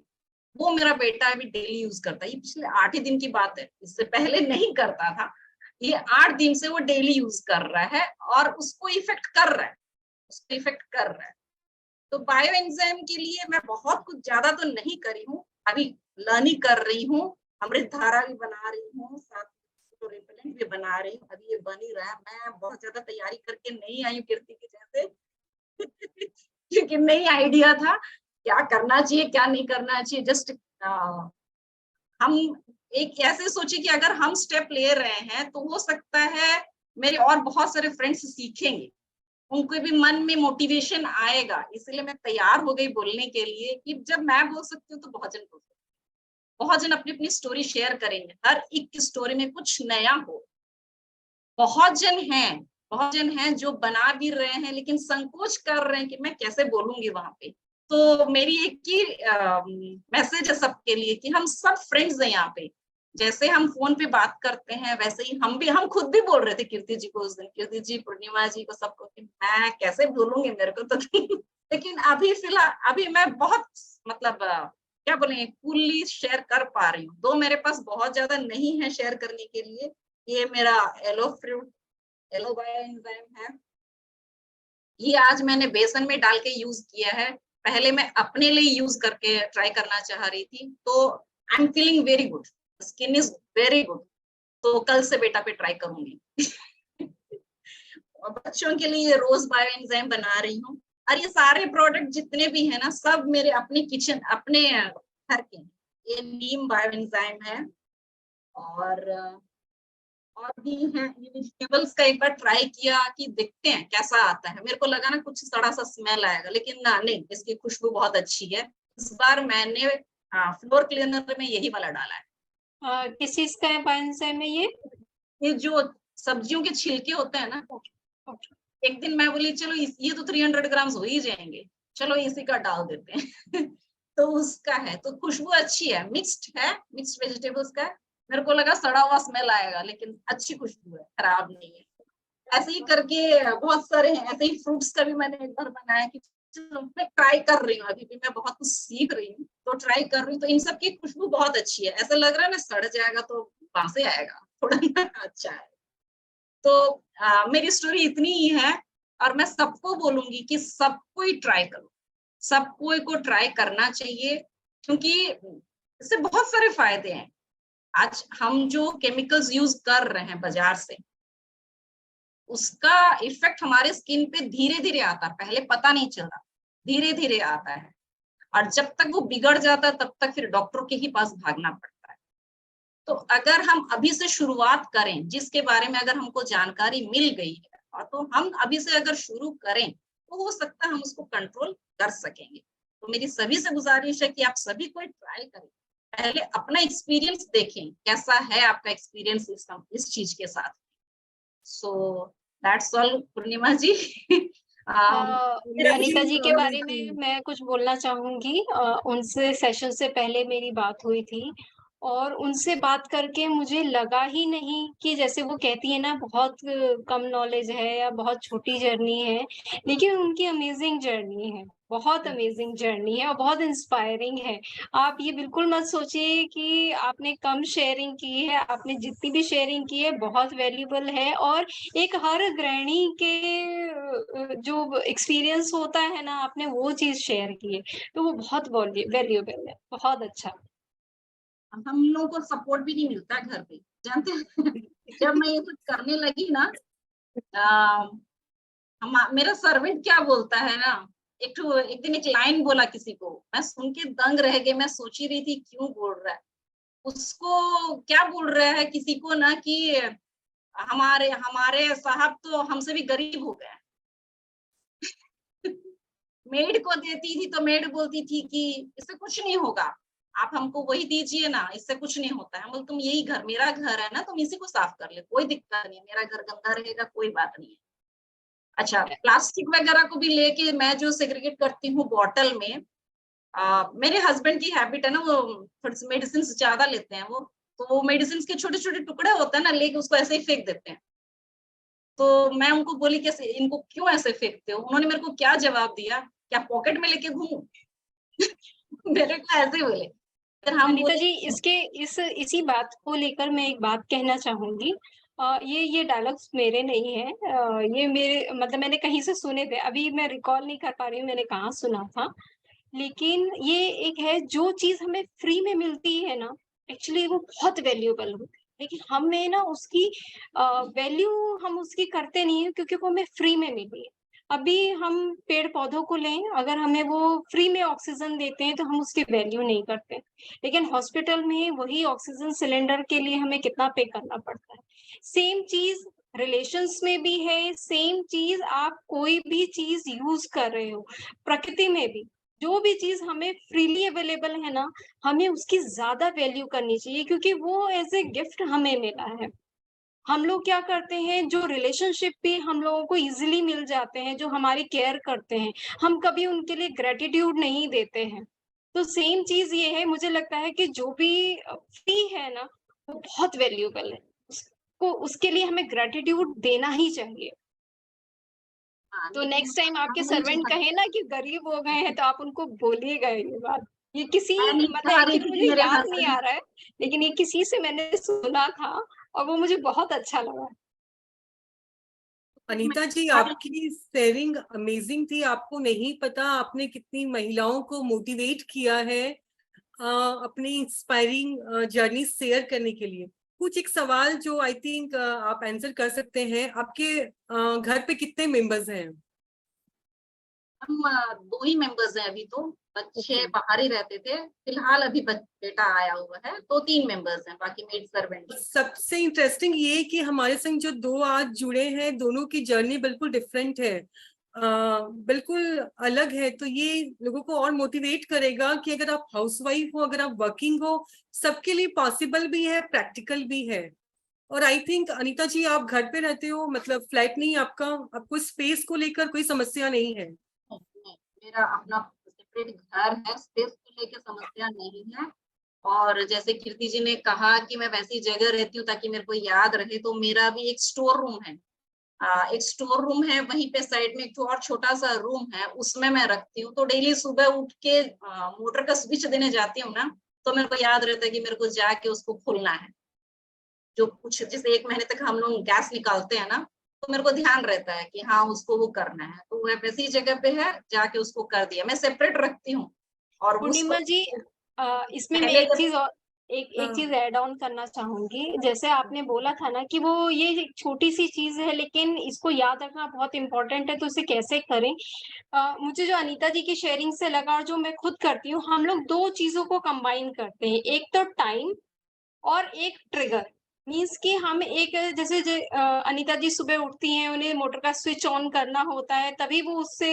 वो मेरा बेटा अभी डेली यूज करता है। ये पिछले 8 ही दिन की बात है, इससे पहले नहीं करता था। ये 8 दिन से वो डेली यूज कर रहा है और उसको इफेक्ट कर रहा है, उसको इफेक्ट कर रहा है। तो बायो एंजाइम के लिए मैं बहुत कुछ ज्यादा तो नहीं करी हूँ, अभी लर्निंग कर रही हूँ। अमृत धारा भी बना रही हूँ, साथ में रिपेलेंट भी बना रही हूँ, अभी ये बन ही रहा है। मैं बहुत ज्यादा तैयारी करके नहीं आई हूँ कीर्ति की जैसे क्योंकि नहीं आइडिया था क्या करना चाहिए क्या नहीं करना चाहिए। जस्ट हम एक ऐसे सोचे कि अगर हम स्टेप ले रहे हैं तो हो सकता है मेरे और बहुत सारे फ्रेंड्स सीखेंगे, उनको भी मन में मोटिवेशन आएगा। इसलिए मैं तैयार हो गई बोलने के लिए कि जब मैं बोल सकती हूँ तो बहुत जन बोल सकते हैं। बहुत जन अपनी अपनी स्टोरी शेयर करेंगे, हर एक की स्टोरी में कुछ नया हो। बहुत जन हैं जो बना भी रहे हैं लेकिन संकोच कर रहे हैं कि मैं कैसे बोलूंगी वहां पे। तो मेरी एक ही मैसेज है सबके लिए कि हम सब फ्रेंड्स हैं यहाँ पे। जैसे हम फोन पे बात करते हैं वैसे ही हम खुद भी बोल रहे थे कीर्ति जी को उस दिन, कीर्ति जी, पूर्णिमा जी को, सबको कि मैं कैसे बोलूंगी, मेरे को तो लेकिन अभी फिलहाल अभी मैं बहुत मतलब क्या बोले कूली शेयर कर पा रही हूँ। दो मेरे पास बहुत ज्यादा नहीं है शेयर करने के लिए। ये मेरा aloe fruit aloe bio enzyme है, ये आज मैंने बेसन में डाल के यूज किया है। पहले मैं अपने लिए यूज करके ट्राई करना चाह रही थी, तो I am feeling very good, skin is very good. तो कल से बेटा पे ट्राई करूंगी और बच्चों के लिए रोज बायो एंजाइम बना रही हूँ। और ये सारे प्रोडक्ट जितने भी है ना, सब मेरे अपने किचन अपने घर के। ये नीम बायो एंजाइम है और भी है। वेजिटेबल्स का एक बार ट्राई किया कि देखते हैं कैसा आता है। मेरे को लगा ना कुछ सड़ा सा स्मेल आएगा, लेकिन ना, नहीं, इसकी खुशबू बहुत अच्छी है। इस बार मैंने फ्लोर क्लीनर में यही वाला डाला है। किस चीज का है बायोएंजाइम में ये जो सब्जियों के छिलके होते हैं ना, एक दिन मैं बोली चलो ये तो 300 ग्राम हो ही जाएंगे, चलो इसी का डाल देते हैं तो उसका है, तो खुशबू अच्छी है, मिक्स्ड वेजिटेबल्स का है। मेरे को लगा सड़ा हुआ स्मेल आएगा, लेकिन अच्छी खुशबू है, खराब नहीं है। ऐसे ही करके बहुत सारे हैं। ऐसे ही फ्रूट्स का भी मैंने एक बार बनाया कि चलो मैं ट्राई कर रही हूँ, अभी भी मैं बहुत कुछ सीख रही हूँ, तो ट्राई कर रही हूँ। तो इन सब की खुशबू बहुत अच्छी है। ऐसा लग रहा है ना सड़ जाएगा तो वहां से आएगा थोड़ा अच्छा है। तो मेरी स्टोरी इतनी ही है और मैं सबको बोलूंगी कि सबको ही ट्राई करो, सबको को ट्राई करना चाहिए, क्योंकि इससे बहुत सारे फायदे हैं। आज हम जो केमिकल्स यूज कर रहे हैं बाजार से, उसका इफेक्ट हमारे स्किन पे धीरे धीरे आता है, पहले पता नहीं चलता, धीरे धीरे आता है। और जब तक वो बिगड़ जाता है तब तक फिर डॉक्टर के ही पास भागना पड़ता है। तो अगर हम अभी से शुरुआत करें, जिसके बारे में अगर हमको जानकारी मिल गई है, और तो हम अभी से अगर शुरू करें तो हो सकता है हम उसको कंट्रोल कर सकेंगे। तो मेरी सभी से गुजारिश है कि आप सभी को ट्राई करें, पहले अपना एक्सपीरियंस देखें, कैसा है आपका एक्सपीरियंस इस चीज के साथ। सो दैट्स ऑल पूर्णिमा जी अनिता जी के बारे में मैं कुछ बोलना चाहूंगी। उनसे सेशन से पहले मेरी बात हुई थी और उनसे बात करके मुझे लगा ही नहीं कि जैसे वो कहती है ना बहुत कम नॉलेज है या बहुत छोटी जर्नी है, लेकिन उनकी अमेजिंग जर्नी है, बहुत अमेजिंग जर्नी है और बहुत इंस्पायरिंग है। आप ये बिल्कुल मत सोचिए कि आपने कम शेयरिंग की है, आपने जितनी भी शेयरिंग की है बहुत वैल्यूबल है। और एक हर गृहिणी के जो एक्सपीरियंस होता है ना, आपने वो चीज शेयर की है, तो वो बहुत वैल्यूबल है, बहुत अच्छा। हम लोगों को सपोर्ट भी नहीं मिलता घर पे, जानते हैं जब मैं ये कुछ करने लगी ना, मेरा सर्वेंट क्या बोलता है ना, एक दिन एक लाइन बोला किसी को, मैं सुन के दंग रह गई। मैं सोच ही रही थी क्यों बोल रहा है, उसको क्या बोल रहा है किसी को ना कि हमारे हमारे साहब तो हमसे भी गरीब हो गए मेड को देती थी तो मेड बोलती थी कि इससे कुछ नहीं होगा, आप हमको वही दीजिए ना, इससे कुछ नहीं होता है। बोल तुम यही घर, मेरा घर है ना, तुम इसी को साफ कर ले, कोई दिक्कत नहीं है, मेरा घर गंदा रहेगा कोई बात नहीं है। अच्छा, प्लास्टिक वगैरह को भी लेके मैं जो सेग्रीगेट करती हूँ बॉटल में, मेरे हस्बैंड की हैबिट है ना, वो थोड़ी सी मेडिसिन ज्यादा लेते हैं वो, तो वो मेडिसिन के छोटे छोटे टुकड़े होते हैं ना, लेके उसको ऐसे ही फेंक देते हैं। तो मैं उनको बोली कैसे इनको क्यों ऐसे फेंकते हो? उन्होंने मेरे को क्या जवाब दिया, क्या पॉकेट में लेके घूमूं? मेरे को ऐसे बोले। फिर हम अनीता बोले जी इसी बात को लेकर मैं एक बात कहना चाहूंगी। ये डायलॉग्स मेरे नहीं है, ये मेरे मतलब मैंने कहीं से सुने थे, अभी मैं रिकॉल नहीं कर पा रही हूँ मैंने कहाँ सुना था। लेकिन ये एक है, जो चीज हमें फ्री में मिलती है ना, एक्चुअली वो बहुत वैल्यूएबल होती है, लेकिन हमें ना उसकी वैल्यू हम उसकी करते नहीं है क्योंकि वो हमें फ्री में मिली है। अभी हम पेड़ पौधों को लें, अगर हमें वो फ्री में ऑक्सीजन देते हैं तो हम उसकी वैल्यू नहीं करते, लेकिन हॉस्पिटल में वही ऑक्सीजन सिलेंडर के लिए हमें कितना पे करना पड़ता है। सेम चीज रिलेशंस में भी है, सेम चीज आप कोई भी चीज यूज कर रहे हो, प्रकृति में भी जो भी चीज हमें फ्रीली अवेलेबल है ना, हमें उसकी ज्यादा वैल्यू करनी चाहिए क्योंकि वो एज ए गिफ्ट हमें मिला है। हम लोग क्या करते हैं, जो रिलेशनशिप भी हम लोगों को इजीली मिल जाते हैं, जो हमारी केयर करते हैं, हम कभी उनके लिए ग्रेटिट्यूड नहीं देते हैं। तो सेम चीज ये है, मुझे लगता है कि जो भी फ्री है ना वो बहुत वैल्यूएबल है, उसको उसके लिए हमें ग्रेटिट्यूड देना ही चाहिए। हाँ, तो लेकिन नेक्स्ट टाइम आपके मैं नहीं सर्वेंट चाहती, कहे ना कि गरीब हो गए हैं तो आप उनको बोलिएगा ये बात। ये किसी मैं नहीं मतलब चाह रही एक्चुअली थी मुझे कि मेरे याद नहीं आ हस्बैंड, रहा है, लेकिन ये किसी से मैंने सुना था और वो मुझे बहुत अच्छा लगा। अनीता जी, आपकी शेयरिंग अमेजिंग थी। आपको नहीं पता आपने कितनी महिलाओं को मोटिवेट किया है अपनी इंस्पायरिंग जर्नी शेयर करने के लिए। कुछ एक सवाल जो आई थिंक आप आंसर कर सकते हैं। आपके घर पे कितने मेंबर्स हैं? हम दो ही मेंबर्स हैं अभी तो, बच्चे ओके। बाहर ही रहते थे, फिलहाल अभी बेटा आया हुआ है, तो 3 मेंबर्स हैं, बाकी मेड सर्वेंट। सबसे इंटरेस्टिंग ये कि हमारे संग जो दो आज जुड़े हैं, दोनों की जर्नी बिल्कुल डिफरेंट है, बिल्कुल अलग है। तो ये लोगों को और मोटिवेट करेगा कि अगर आप हाउसवाइफ हो, अगर आप वर्किंग हो, सबके लिए पॉसिबल भी है, प्रैक्टिकल भी है। और आई थिंक अनीता जी, आप घर पे रहते हो, मतलब फ्लैट नहीं आपका, आपको स्पेस को लेकर कोई समस्या नहीं है? मेरा अपना सेपरेट घर है, स्पेस को लेकर समस्या नहीं है। और जैसे कीर्ति जी ने कहा कि मैं वैसी जगह रहती हूँ ताकि मेरे को याद रहे, तो मेरा भी एक स्टोर रूम है। एक स्टोर रूम है, वहीं पे साइड में एक और छोटा सा रूम है, उसमें मैं रखती हूँ। तो डेली सुबह उठ के मोटर का स्विच देने जाती हूँ ना, तो मेरे को याद रहता है कि मेरे को जाके उसको खोलना है। जो कुछ जैसे 1 महीने तक हम लोग गैस निकालते हैं ना, तो मेरे को ध्यान रहता है कि हाँ उसको वो करना है, तो वह वैसी जगह पे है, जाके उसको कर दिया। मैं सेपरेट रखती हूँ। और उसको पूर्णिमा जी, इसमें मैं पहले एक जब चीज और एक चीज ऐड ऑन करना चाहूंगी। जैसे आपने बोला था ना कि वो ये एक छोटी सी चीज है लेकिन इसको याद रखना बहुत इंपॉर्टेंट है, तो इसे कैसे करें। मुझे जो अनीता जी की शेयरिंग से लगा और जो मैं खुद करती हूँ, हम लोग दो चीजों को कंबाइन करते हैं, एक तो टाइम और एक ट्रिगर। मीन्स कि हम एक जैसे अनीता जी सुबह उठती हैं, उन्हें मोटर का स्विच ऑन करना होता है, तभी वो उससे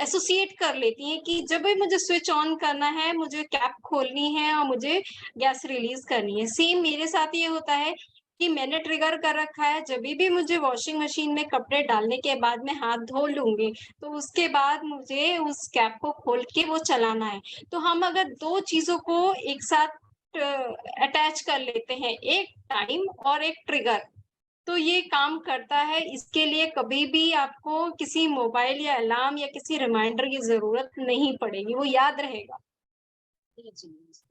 एसोसिएट कर लेती हैं कि जब भी मुझे स्विच ऑन करना है, मुझे कैप खोलनी है और मुझे गैस रिलीज करनी है। सेम मेरे साथ ये होता है कि मैंने ट्रिगर कर रखा है, जब भी मुझे वॉशिंग मशीन में कपड़े डालने के बाद मैं हाथ धो लूंगी, तो उसके बाद मुझे उस कैप को खोल के वो चलाना है। तो हम अगर दो चीजों को एक साथ अटैच कर लेते हैं, एक टाइम और एक ट्रिगर, तो ये काम करता है। इसके लिए कभी भी आपको किसी मोबाइल या अलार्म या किसी रिमाइंडर की जरूरत नहीं पड़ेगी, वो याद रहेगा।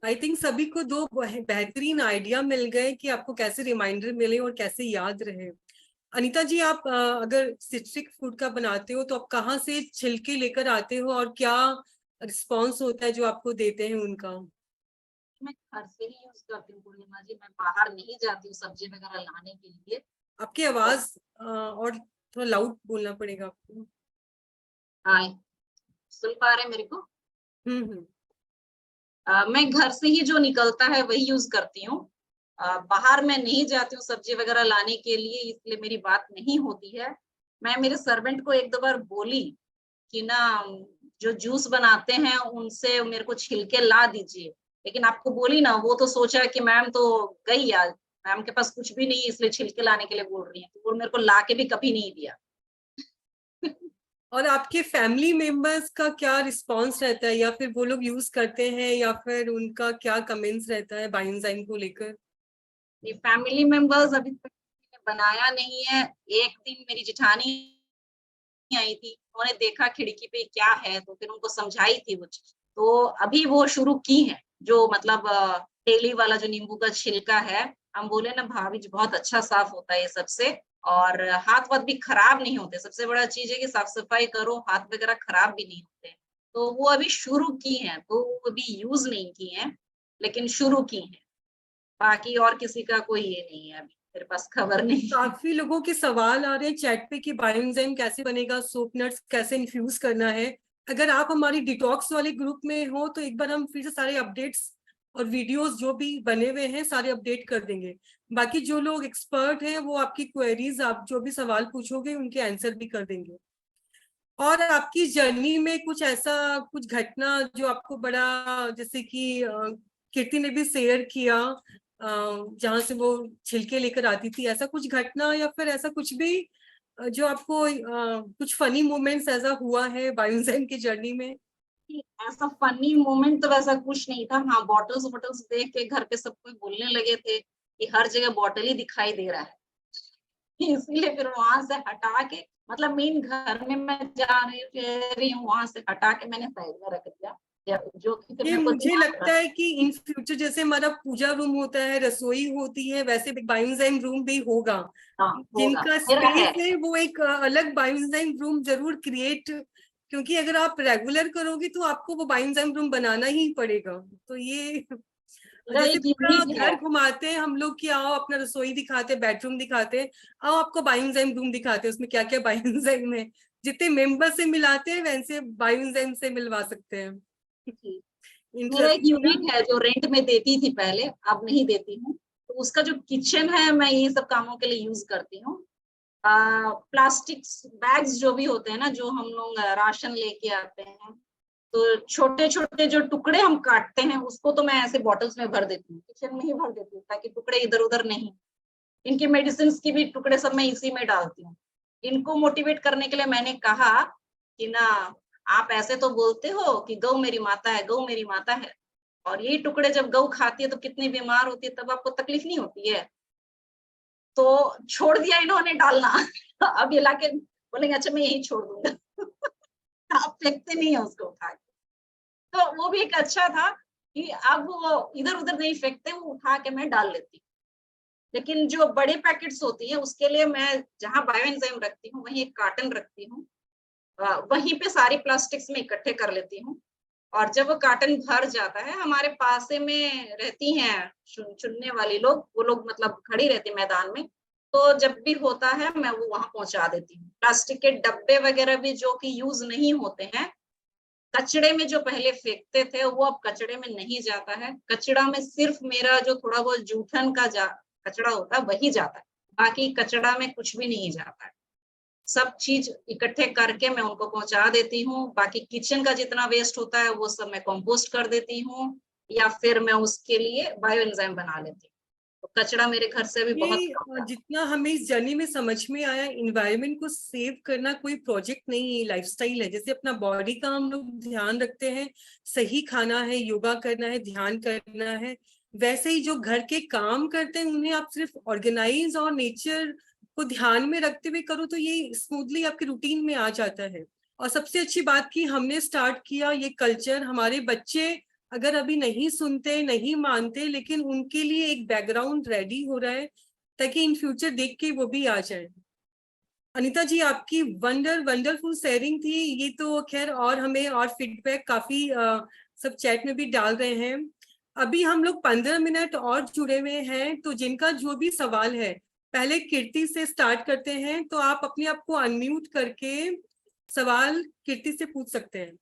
आई थिंक सभी को दो बेहतरीन आइडिया मिल गए कि आपको कैसे रिमाइंडर मिले और कैसे याद रहे। अनीता जी, आप अगर सिट्रिक फूड का बनाते हो तो आप कहाँ से छिलके लेकर आते हो और क्या रिस्पॉन्स होता है जो आपको देते हैं उनका? मैं घर से ही यूज करती हूँ पूर्णिमा जी, मैं बाहर नहीं जाती हूँ सब्जी वगैरह लाने के लिए। आपकी आवाज और थोड़ा लाउड बोलना पड़ेगा आपको। हाँ, सुन पा रहे हैं मेरे को? हम्म। मैं घर से ही जो निकलता है वही यूज करती हूँ। बाहर मैं नहीं जाती हूँ सब्जी वगैरह लाने के लिए, इसलिए मेरी बात नहीं होती है। मैं मेरे सर्वेंट को 1-2 बार बोली कि ना जो जूस बनाते हैं उनसे मेरे को छिलके ला दीजिए, लेकिन आपको बोली ना, वो तो सोचा कि मैम तो गई आज, मैम के पास कुछ भी नहीं है इसलिए छिलके लाने के लिए बोल रही है, तो वो मेरे को ला के भी कभी नहीं दिया। और आपके फैमिली मेंबर्स का क्या रिस्पांस रहता है, या फिर वो लोग यूज करते हैं, या फिर उनका क्या कमेंट्स रहता है बायोएंजाइम को लेकर? फैमिली मेंबर्स अभी तक बनाया नहीं है। एक दिन मेरी जेठानी आई थी, उन्होंने देखा खिड़की पे क्या है, तो फिर उनको समझाई थी वो चीज। तो अभी वो शुरू की है, जो मतलब तेली वाला जो नींबू का छिलका है, हम बोले ना भाभी जी बहुत अच्छा साफ होता है ये सबसे, और हाथ वाथ भी खराब नहीं होते। सबसे बड़ा चीज है कि साफ सफाई करो, हाथ वगैरह खराब भी नहीं होते। तो वो अभी शुरू की है, तो वो अभी यूज नहीं की है, लेकिन शुरू की है। बाकी और किसी का कोई ये नहीं है, अभी मेरे पास खबर नहीं है। काफी लोगों के सवाल आ रहे हैं चैट पे कि बायोएंजाइम कैसे बनेगा, सोप नट्स कैसे इन्फ्यूज करना है। अगर आप हमारी डिटॉक्स वाले ग्रुप में हो तो एक बार हम फिर से सारे अपडेट्स और वीडियोस जो भी बने हुए हैं सारे अपडेट कर देंगे। बाकी जो लोग एक्सपर्ट हैं वो आपकी क्वेरीज, आप जो भी सवाल पूछोगे उनके आंसर भी कर देंगे। और आपकी जर्नी में कुछ ऐसा कुछ घटना जो आपको बड़ा, जैसे कि कीर्ति ने भी शेयर किया, जहां से वो छिलके लेकर आती थी, ऐसा कुछ घटना या फिर ऐसा कुछ भी जो आपको कुछ फनी मोमेंट्स ऐसा हुआ है बायोएंजाइम की जर्नी में? ऐसा फनी मोमेंट तो वैसा कुछ नहीं था। हाँ, बॉटल्स वॉटल्स देख के घर पे सब कोई बोलने लगे थे कि हर जगह बॉटल ही दिखाई दे रहा है। इसीलिए फिर वहां से हटा के, मतलब मेन घर में मैं जा रही हूँ, वहां से हटा के मैंने साइड में रख दिया, जो कि फिर ये मेरे को मुझे ध्यान लगता है कि इन फ्यूचर जैसे हमारा पूजा रूम होता है, रसोई होती है, वैसे बायोएंजाइम रूम भी होगा। होगा, जिनका मेरा स्पेस है वो एक अलग बायोएंजाइम रूम जरूर क्रिएट, क्योंकि अगर आप रेगुलर करोगे तो आपको वो बायोएंजाइम रूम बनाना ही पड़ेगा। तो ये मेरा जैसे एक पूरा यूनिक है। घर घुमाते हैं हम लोग कि आओ अपना रसोई दिखाते, बेडरूम दिखाते, आओ आपको बायोएंजाइम रूम दिखाते हैं उसमें क्या क्या बायोएंजाइम है। जितने मेंबर से मिलाते हैं वैसे बायोएंजाइम से मिलवा सकते हैं। मेरा एक इंटरेस्टिंग ना? यूनिट है जो रेंट में देती थी पहले, अब नहीं देती हूँ। तो उसका जो किचन है मैं ये सब कामों के लिए यूज करती हूँ। प्लास्टिक बैग्स जो भी होते हैं ना, जो हम लोग राशन लेके आते हैं, तो छोटे छोटे जो टुकड़े हम काटते हैं उसको तो मैं ऐसे बॉटल्स में भर देती हूँ, किचन में ही भर देती हूँ, ताकि टुकड़े इधर उधर नहीं। इनके मेडिसिन की भी टुकड़े सब मैं इसी में डालती हूँ। इनको मोटिवेट करने के लिए मैंने कहा कि ना, आप ऐसे तो बोलते हो कि गौ मेरी माता है, गौ मेरी माता है, और यही टुकड़े जब गौ खाती है तो कितनी बीमार होती है, तब आपको तकलीफ नहीं होती है। तो छोड़ दिया इन्होंने डालना। अब ये लाके बोलेंगे अच्छा मैं यही छोड़ दूंगा। आप फेंकते नहीं है उसको उठा के। तो वो भी एक अच्छा था कि अब वो इधर उधर नहीं फेंकते, वो उठा के मैं डाल लेती हूँ। लेकिन जो बड़े पैकेट्स होती है उसके लिए मैं जहाँ बायोएंजाइम रखती हूँ वहीं एक कार्टन रखती हूँ, वहीं पे सारी प्लास्टिक्स में इकट्ठे कर लेती हूँ। और जब वो कार्टन भर जाता है, हमारे पास में रहती हैं चुनने वाली लोग, वो लोग मतलब खड़ी रहती मैदान में, तो जब भी होता है मैं वो वहां पहुंचा देती हूँ। प्लास्टिक के डब्बे वगैरह भी जो कि यूज नहीं होते हैं, कचड़े में जो पहले फेंकते थे वो अब कचड़े में नहीं जाता है। कचड़ा में सिर्फ मेरा जो थोड़ा बहुत जूठन का कचड़ा होता है वही जाता है, बाकी कचड़ा में कुछ भी नहीं जाता है। सब चीज इकट्ठे करके मैं उनको पहुंचा देती हूँ। बाकी किचन का जितना वेस्ट होता है वो सब मैं कंपोस्ट कर देती हूँ, या फिर मैं उसके लिए बायो एंजाइम बना लेती हूँ। तो कचरा मेरे घर से भी बहुत ये जितना हमें इस जर्नी में समझ में आया, इन्वायरमेंट को सेव करना कोई प्रोजेक्ट नहीं है, लाइफस्टाइल है। जैसे अपना बॉडी का हम लोग ध्यान रखते हैं, सही खाना है, योगा करना है, ध्यान करना है, वैसे ही जो घर के काम करते हैं उन्हें आप सिर्फ ऑर्गेनाइज और नेचर को ध्यान में रखते हुए करो तो ये स्मूथली आपके रूटीन में आ जाता है। और सबसे अच्छी बात की हमने स्टार्ट किया ये कल्चर, हमारे बच्चे अगर अभी नहीं सुनते, नहीं मानते, लेकिन उनके लिए एक बैकग्राउंड रेडी हो रहा है ताकि इन फ्यूचर देख के वो भी आ जाए। अनीता जी आपकी वंडरफुल शेयरिंग थी ये तो। खैर और हमें और फीडबैक काफी सब चैट में भी डाल रहे हैं। अभी हम लोग 15 मिनट और जुड़े हुए हैं, तो जिनका जो भी सवाल है पहले कीर्ति से स्टार्ट करते हैं। तो आप अपने आप को अनम्यूट करके सवाल कीर्ति से पूछ सकते हैं।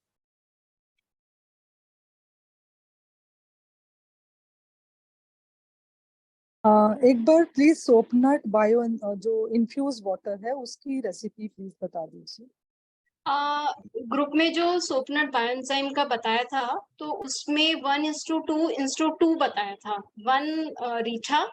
एक बार प्लीज सोपनट बायो जो इन्फ्यूज वाटर है उसकी रेसिपी प्लीज बता दीजिए। ग्रुप में जो सोपनट बायोएंजाइम का बताया था, तो उसमें 1:2:2 बताया था। 1 रीठा,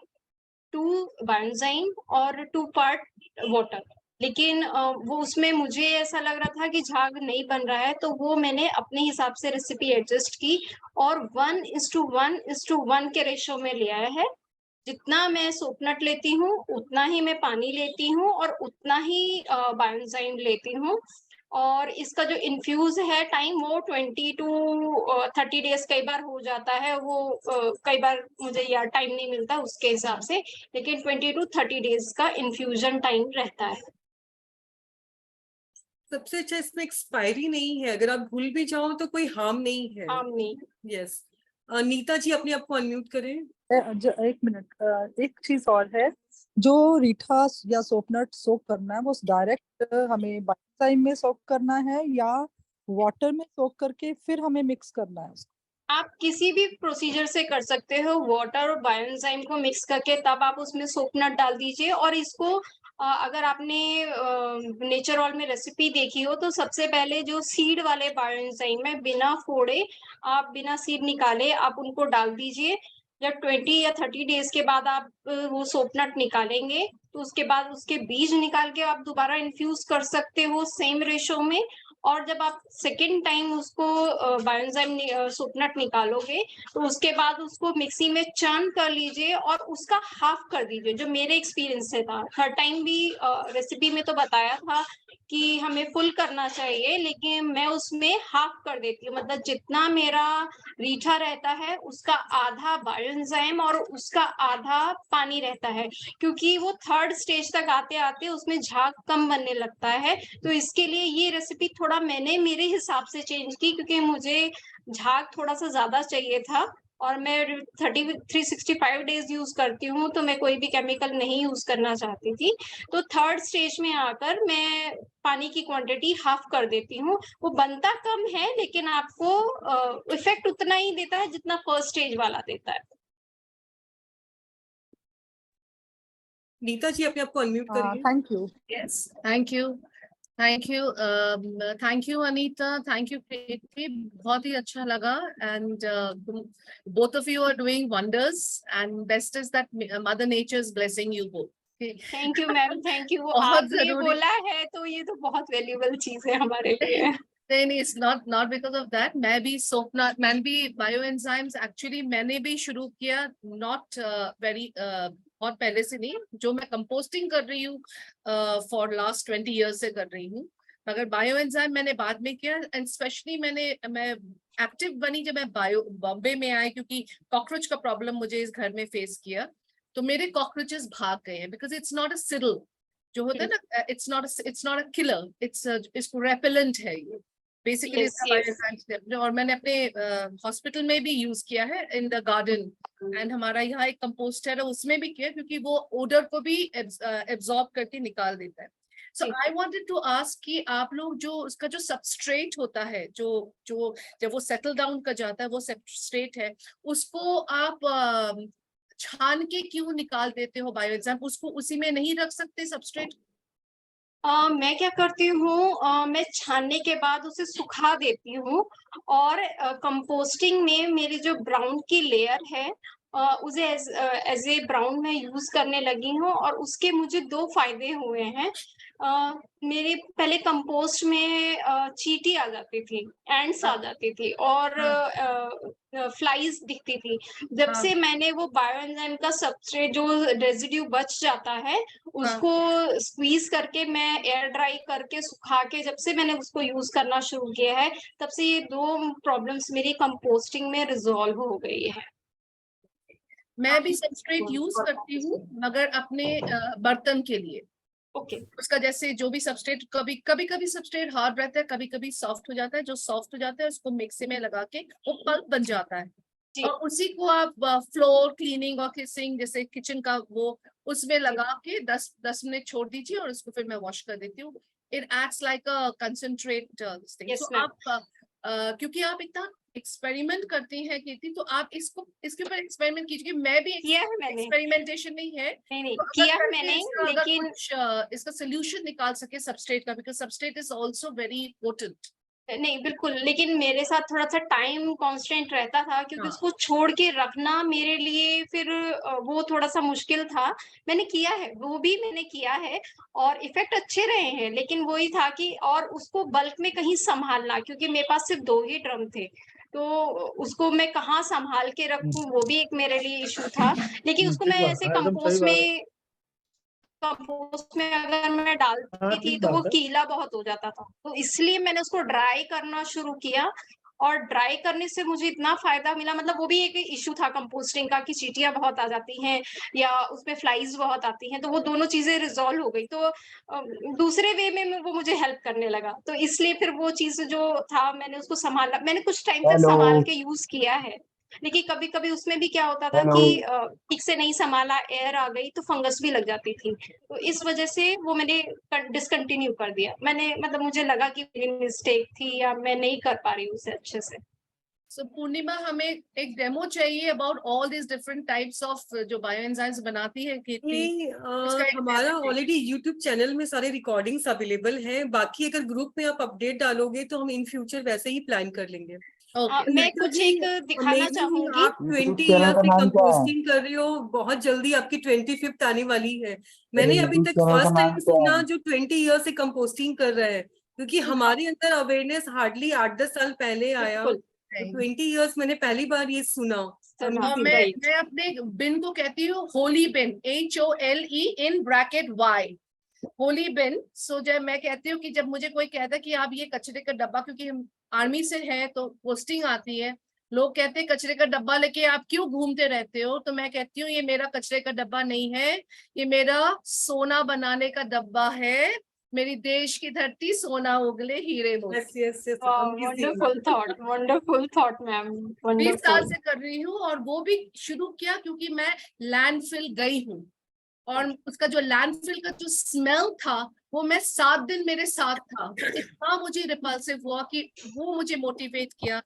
2 बायोएंजाइम और 2 पार्ट वाटर। लेकिन वो उसमें मुझे ऐसा लग रहा था कि झाग नहीं बन रहा है, तो वो मैंने अपने हिसाब से रेसिपी एडजस्ट की और 1:1:1 के रेशो में ले आया है। जितना मैं सोपनट लेती हूँ उतना ही मैं पानी लेती हूँ और उतना ही बायोएंजाइम लेती हूँ। और इसका जो इन्फ्यूज है टाइम वो 20 टू 30 डेज कई बार हो जाता है, वो कई बार मुझे यार टाइम नहीं मिलता उसके हिसाब से, लेकिन 20 टू 30 डेज का इन्फ्यूजन टाइम रहता है। सबसे अच्छा इसमें एक्सपायरी नहीं है, अगर आप भूल भी जाओ तो कोई हार्म नहीं है। नहीं। यस। नीता जी अपने आप को अनम्यूट करें। एक मिनट, एक चीज और है, जो रीठा या सोपनट सोक करना है वो डायरेक्ट हमें बायोएंजाइम में सोक करना है या वाटर में सोक करके फिर हमें मिक्स करना है उसको? आप किसी भी प्रोसीजर से कर सकते हो, वाटर और बायोएंजाइम को मिक्स करके तब आप उसमें सोपनट डाल दीजिए। और इसको अगर आपने नेचर ऑयल में रेसिपी देखी हो तो सबसे पहले जो सीड वाले बायोएंजाइम है बिना फोड़े, आप बिना सीड निकाले आप उनको डाल दीजिए। जब 20 या 30 डेज के बाद आप वो सोपनट निकालेंगे तो उसके बाद उसके बीज निकाल के आप दोबारा इन्फ्यूज कर सकते हो सेम रेशो में। और जब आप सेकेंड टाइम उसको बायोएंजाइम सोपनट निकालोगे तो उसके बाद उसको मिक्सी में चर्न कर लीजिए और उसका हाफ कर दीजिए, जो मेरे एक्सपीरियंस से था। थर्ड टाइम भी रेसिपी में तो बताया था कि हमें फुल करना चाहिए, लेकिन मैं उसमें हाफ कर देती हूँ। मतलब जितना मेरा रीठा रहता है उसका आधा बायोएंजाइम और उसका आधा पानी रहता है, क्योंकि वो थर्ड स्टेज तक आते आते उसमें झाग कम बनने लगता है। तो इसके लिए ये रेसिपी थोड़ा मैंने मेरे हिसाब से चेंज की, क्योंकि मुझे झाग थोड़ा सा ज्यादा चाहिए था और मैं 365 डेज यूज करती हूँ, तो मैं कोई भी केमिकल नहीं यूज करना चाहती थी। तो थर्ड स्टेज में आकर मैं पानी की क्वांटिटी हाफ कर देती हूँ। वो बनता कम है लेकिन आपको इफेक्ट उतना ही देता है जितना फर्स्ट स्टेज वाला देता है। नीता जी अपने आप को अनम्यूट करिए। Thank you. Yes, thank you. Thank you. Thank you, Anita. Thank you, Preeti. बहुत ही अच्छा लगा and both of you are doing wonders and best is that Mother Nature is blessing you both. Thank you ma'am, thank you. बहुत आपने जरूरी। बोला है तो ये तो बहुत वैल्यूएबल चीज है हमारे लिए। नहीं, it's not because of that. मैं भी सोपनट, मैं भी बायोएंजाइम्स एक्चुअली मैंने भी शुरू किया, not very बहुत पहले से नहीं, जो मैं कंपोस्टिंग कर रही हूँ फॉर लास्ट 20 years से कर रही हूँ, मगर बायोएंजाइम मैंने बाद में किया। एंड स्पेशली मैं एक्टिव बनी जब मैं बॉम्बे में आई, क्योंकि कॉकरोच का प्रॉब्लम मुझे इस घर में फेस किया, तो मेरे कॉकरोचेस भाग गए हैं, because it's not a Seidel जो होता है ना, इट्स नॉट अ किलर, इसको रेपेलेंट है ये बेसिकली। और मैंने अपने हॉस्पिटल में भी यूज किया है इन द गार्डन, एंड हमारा यहाँ एक कंपोस्टर है उसमें भी किया, क्योंकि वो ओडर को भी एब्जॉर्ब करके निकाल देता है। सो आई वांटेड टू आस्क कि आप लोग जो उसका जो सबस्ट्रेट होता है, जो जब वो सेटल डाउन कर जाता है, वो सबस्ट्रेट है, उसको आप छान के क्यों निकाल देते हो बायोएंजाइम? उसको उसी में नहीं रख सकते सबस्ट्रेट? मैं क्या करती हूँ, मैं छानने के बाद उसे सुखा देती हूँ और कंपोस्टिंग में मेरी जो ब्राउन की लेयर है उसे एज ए ब्राउन में यूज करने लगी हूँ। और उसके मुझे दो फायदे हुए हैं। मेरे पहले कंपोस्ट में चींटी आ जाती थी, एंड्स आ जाती थी और फ्लाइज दिखती थी। जब से मैंने वो बायोएंजाइम का सबस्ट्रेट जो रेजिड्यू बच जाता है उसको स्क्वीज करके मैं एयर ड्राई करके सुखा के जब से मैंने उसको यूज करना शुरू किया है, तब से ये दो प्रॉब्लम्स मेरी कंपोस्टिंग में रिजॉल्व हो गई है। मैं भी सबस्ट्रेट यूज करती हूँ, मगर अपने बर्तन के लिए। ओके। उसका जैसे जो भी सबस्ट्रेट, कभी सबस्ट्रेट हार्ड रहता है, कभी कभी सॉफ्ट हो जाता है। जो सॉफ्ट हो जाता है उसको मिक्सी में लगा के वो पल्प बन जाता है, और उसी को आप फ्लोर क्लीनिंग और किसिंग जैसे किचन का वो उसमें लगा के 10 मिनट छोड़ दीजिए, और उसको फिर मैं वॉश कर देती हूँ। It acts like a concentrate thing. So आप क्योंकि आप इतना एक्सपेरिमेंट करती हैं कीर्ति, तो आप इसके ऊपर एक्सपेरिमेंट कीजिए। मैं भी एक्सपेरिमेंटेशन नहीं है, नहीं तो किया मैंने, लेकिन इसका सोल्यूशन निकाल सके सबस्ट्रेट का, because substrate is also very important. नहीं बिल्कुल, लेकिन मेरे साथ थोड़ा सा टाइम कांस्टेंट रहता था, क्योंकि उसको छोड़ के रखना मेरे लिए फिर वो थोड़ा सा मुश्किल था। मैंने किया है, वो भी मैंने किया है और इफेक्ट अच्छे रहे हैं, लेकिन वही था कि और उसको बल्क में कहीं संभालना, क्योंकि मेरे पास सिर्फ 2 ही ड्रम थे, तो उसको मैं कहाँ संभाल के रखूं वो भी एक मेरे लिए इशू था। लेकिन उसको मैं ऐसे कंपोस्ट में अगर मैं डालती थी तो वो गीला बहुत हो जाता था, तो इसलिए मैंने उसको ड्राई करना शुरू किया। और ड्राई करने से मुझे इतना फायदा मिला, मतलब वो भी एक इशू था कंपोस्टिंग का कि चींटियां बहुत आ जाती हैं या उसमें फ्लाइज बहुत आती हैं, तो वो दोनों चीजें रिजॉल्व हो गई। तो दूसरे वे में वो मुझे हेल्प करने लगा, तो इसलिए फिर वो चीज जो था मैंने उसको संभाला, मैंने कुछ टाइम तक संभाल के यूज किया है। लेकिन कभी कभी उसमें भी क्या होता था कि ठीक से नहीं संभाला, एयर आ गई तो फंगस भी लग जाती थी, तो इस वजह से वो मैंने डिसकंटिन्यू कर दिया। मैंने मतलब मुझे लगा कि मेरी मिस्टेक थी या मैं नहीं कर पा रही हूँ उसे अच्छे से। So पूर्णिमा, हमें एक डेमो चाहिए about all this different types of जो बायोएंजाइम्स बनाती है कीर्ति। ये हमारा ऑलरेडी यूट्यूब चैनल में सारे रिकॉर्डिंग्स अवेलेबल हैं। बाकी अगर ग्रुप में आप अपडेट डालोगे तो हम इन फ्यूचर वैसे ही प्लान कर लेंगे। मैं कुछ एक दिखाना चाहूंगी। आप 20 ईयर से कंपोस्टिंग कर रहे हो, बहुत जल्दी आपकी 25th आने वाली है। मैंने अभी तक फर्स्ट टाइम सुना जो 20 ईयर से कंपोस्टिंग कर रहा है, क्योंकि हमारे अंदर अवेयरनेस हार्डली 8-10 साल पहले आया। 20 ईयर्स मैंने पहली बार ये सुना। मैं अपने बिन को कहती हूँ होली बिन, HOLE in bracket Y, Holi बिन। सो जब मैं कहती हूँ कि जब मुझे कोई कहता है कि आप ये कचरे का डब्बा, क्योंकि हम आर्मी से हैं तो पोस्टिंग आती है, लोग कहते हैं कचरे का डब्बा लेके आप क्यों घूमते रहते हो, तो मैं कहती हूँ ये मेरा कचरे का डब्बा नहीं है, ये मेरा सोना बनाने का डब्बा है। मेरी देश की धरती सोना उगले हीरे मोती। Wonderful thought ma'am. 20 साल से कर रही हूँ, और वो भी शुरू किया क्योंकि मैं लैंडफिल गई हूँ, और उसका जो लैंडफिल का जो स्मेल था वो मैं 7 दिन मेरे साथ था। इतना मुझे रिपल्सिव हुआ कि वो मुझे मोटिवेट किया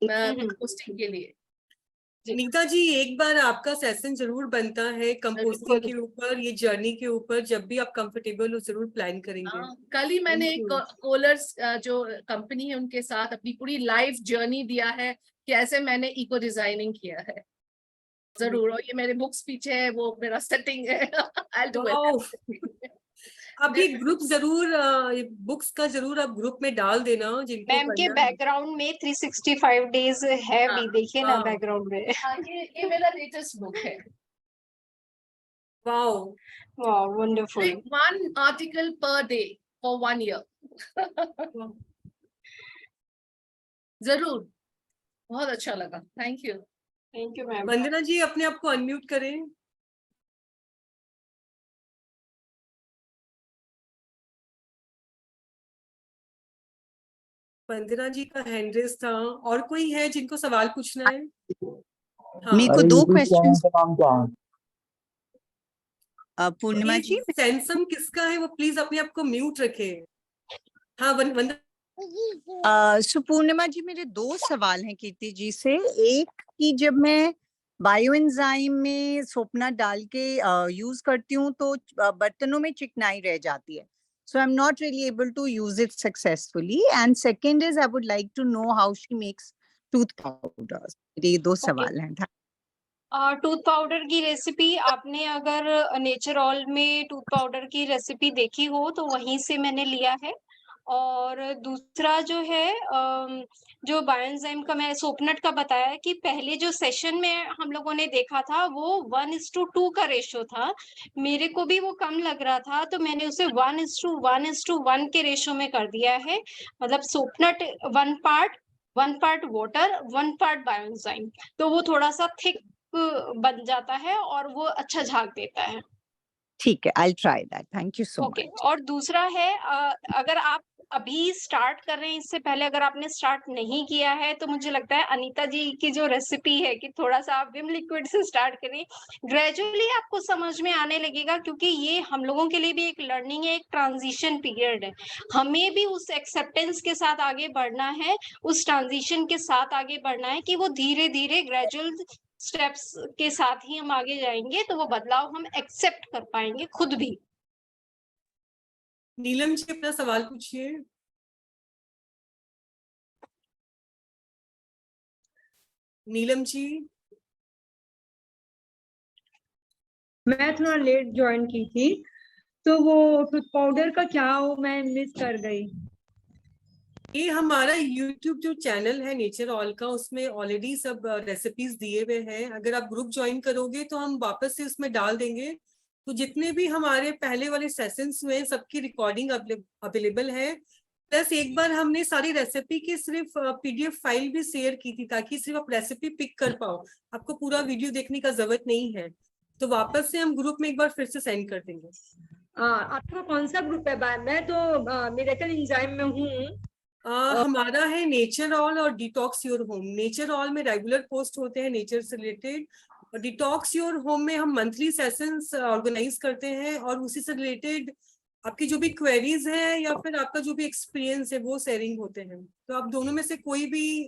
पोस्टिंग के लिए। नीता जी, एक बार आपका सेशन जरूर बनता है कंपोस्टिंग के ऊपर, ये जर्नी के ऊपर। जब भी आप कंफर्टेबल हो जरूर प्लान करेंगे। कल ही मैंने एक कोलर्स जो कंपनी है उनके साथ अपनी पूरी लाइफ जर्नी दिया है, कैसे मैंने इको डिजाइनिंग किया है। जरूर, और ये मेरे बुक्स पीछे है, वो मेरा सेटिंग है। I'll do it. आप ये ग्रुप जरूर, बुक्स का जरूर आप ग्रुप में डाल देना जिनको मैम के बैकग्राउंड में 365 डेज है भी, देखिए ना बैकग्राउंड में। ये मेरा लेटेस्ट बुक है। Wow wow, wonderful. 1 article per day for 1 year. जरूर, बहुत अच्छा लगा। Thank you ma'am. Vandana ji, अपने आप को अनम्यूट करें। वंदना जी का हैंड रेस था। और कोई है जिनको सवाल पूछना है? मेरे को 2 क्वेश्चंस। पूर्णिमा जी, सैमसंग किसका है वो प्लीज अपने आप को म्यूट रखे। हाँ वंदना। पूर्णिमा जी, मेरे 2 सवाल हैं कीर्ति जी से। एक कि जब मैं बायोएंजाइम में सोपना डाल के यूज करती हूँ तो बर्तनों में चिकनाई रह जाती है, so I'm not really able to use it successfully. And second is I would like to know how she makes tooth powders. ये 2 सवाल हैं। टूथ पाउडर की रेसिपी आपने अगर नेचरऑल में टूथ पाउडर की रेसिपी देखी हो तो वहीं से मैंने लिया है। और दूसरा जो है जो बायोएंजाइम का मैं सोपनट का बताया कि पहले जो सेशन में हम लोगों ने देखा था वो 1:2 का रेशो था। मेरे को भी वो कम लग रहा था तो मैंने उसे 1:1:1 के रेशो में कर दिया है। मतलब सोपनट 1 पार्ट वाटर 1 पार्ट बायोएंजाइम, तो वो थोड़ा सा थिक बन जाता है और वो अच्छा झाग देता है। ठीक है, I'll try that. Thank you so much. और दूसरा है अगर आप अभी स्टार्ट कर रहे हैं, इससे पहले अगर आपने स्टार्ट नहीं किया है तो मुझे लगता है अनीता जी की जो रेसिपी है कि थोड़ा सा आप विम लिक्विड से स्टार्ट करें, ग्रेजुअली आपको समझ में आने लगेगा, क्योंकि ये हम लोगों के लिए भी एक लर्निंग है, एक ट्रांजिशन पीरियड है। हमें भी उस एक्सेप्टेंस के साथ आगे बढ़ना है, उस ट्रांजिशन के साथ आगे बढ़ना है कि वो धीरे धीरे ग्रेजुअल स्टेप्स के साथ ही हम आगे जाएंगे तो वो बदलाव हम एक्सेप्ट कर पाएंगे खुद भी। नीलम जी, अपना सवाल पूछिए। नीलम जी। मैं थोड़ा लेट ज्वाइन की थी तो वो टूथ पाउडर का क्या हो मैं मिस कर गई। ये हमारा YouTube जो चैनल है नेचर ऑल का, उसमें ऑलरेडी सब रेसिपीज दिए हुए हैं। अगर आप ग्रुप ज्वाइन करोगे तो हम वापस से उसमें डाल देंगे। तो जितने भी हमारे पहले वाले सेशंस हुए सबकी रिकॉर्डिंग अवेलेबल है। प्लस एक बार हमने सारी रेसिपी की सिर्फ PDF फाइल भी शेयर की थी, ताकि सिर्फ आप रेसिपी पिक कर पाओ, आपको पूरा वीडियो देखने का जरूरत नहीं है। तो वापस से हम ग्रुप में एक बार फिर से सेंड कर देंगे। आपका कौन सा ग्रुप है? मैं तो मिरेकल एंजाइम में हूँ। हमारा है नेचर ऑल और detox your home. Nature all में रेगुलर पोस्ट होते हैं नेचर से रिलेटेड, और डिटॉक्स योर होम में हम मंथली सेशंस ऑर्गेनाइज करते हैं, और उसी से रिलेटेड आपकी जो भी क्वेरीज हैं या फिर आपका जो भी एक्सपीरियंस है वो शेयरिंग होते हैं। तो आप दोनों में से कोई भी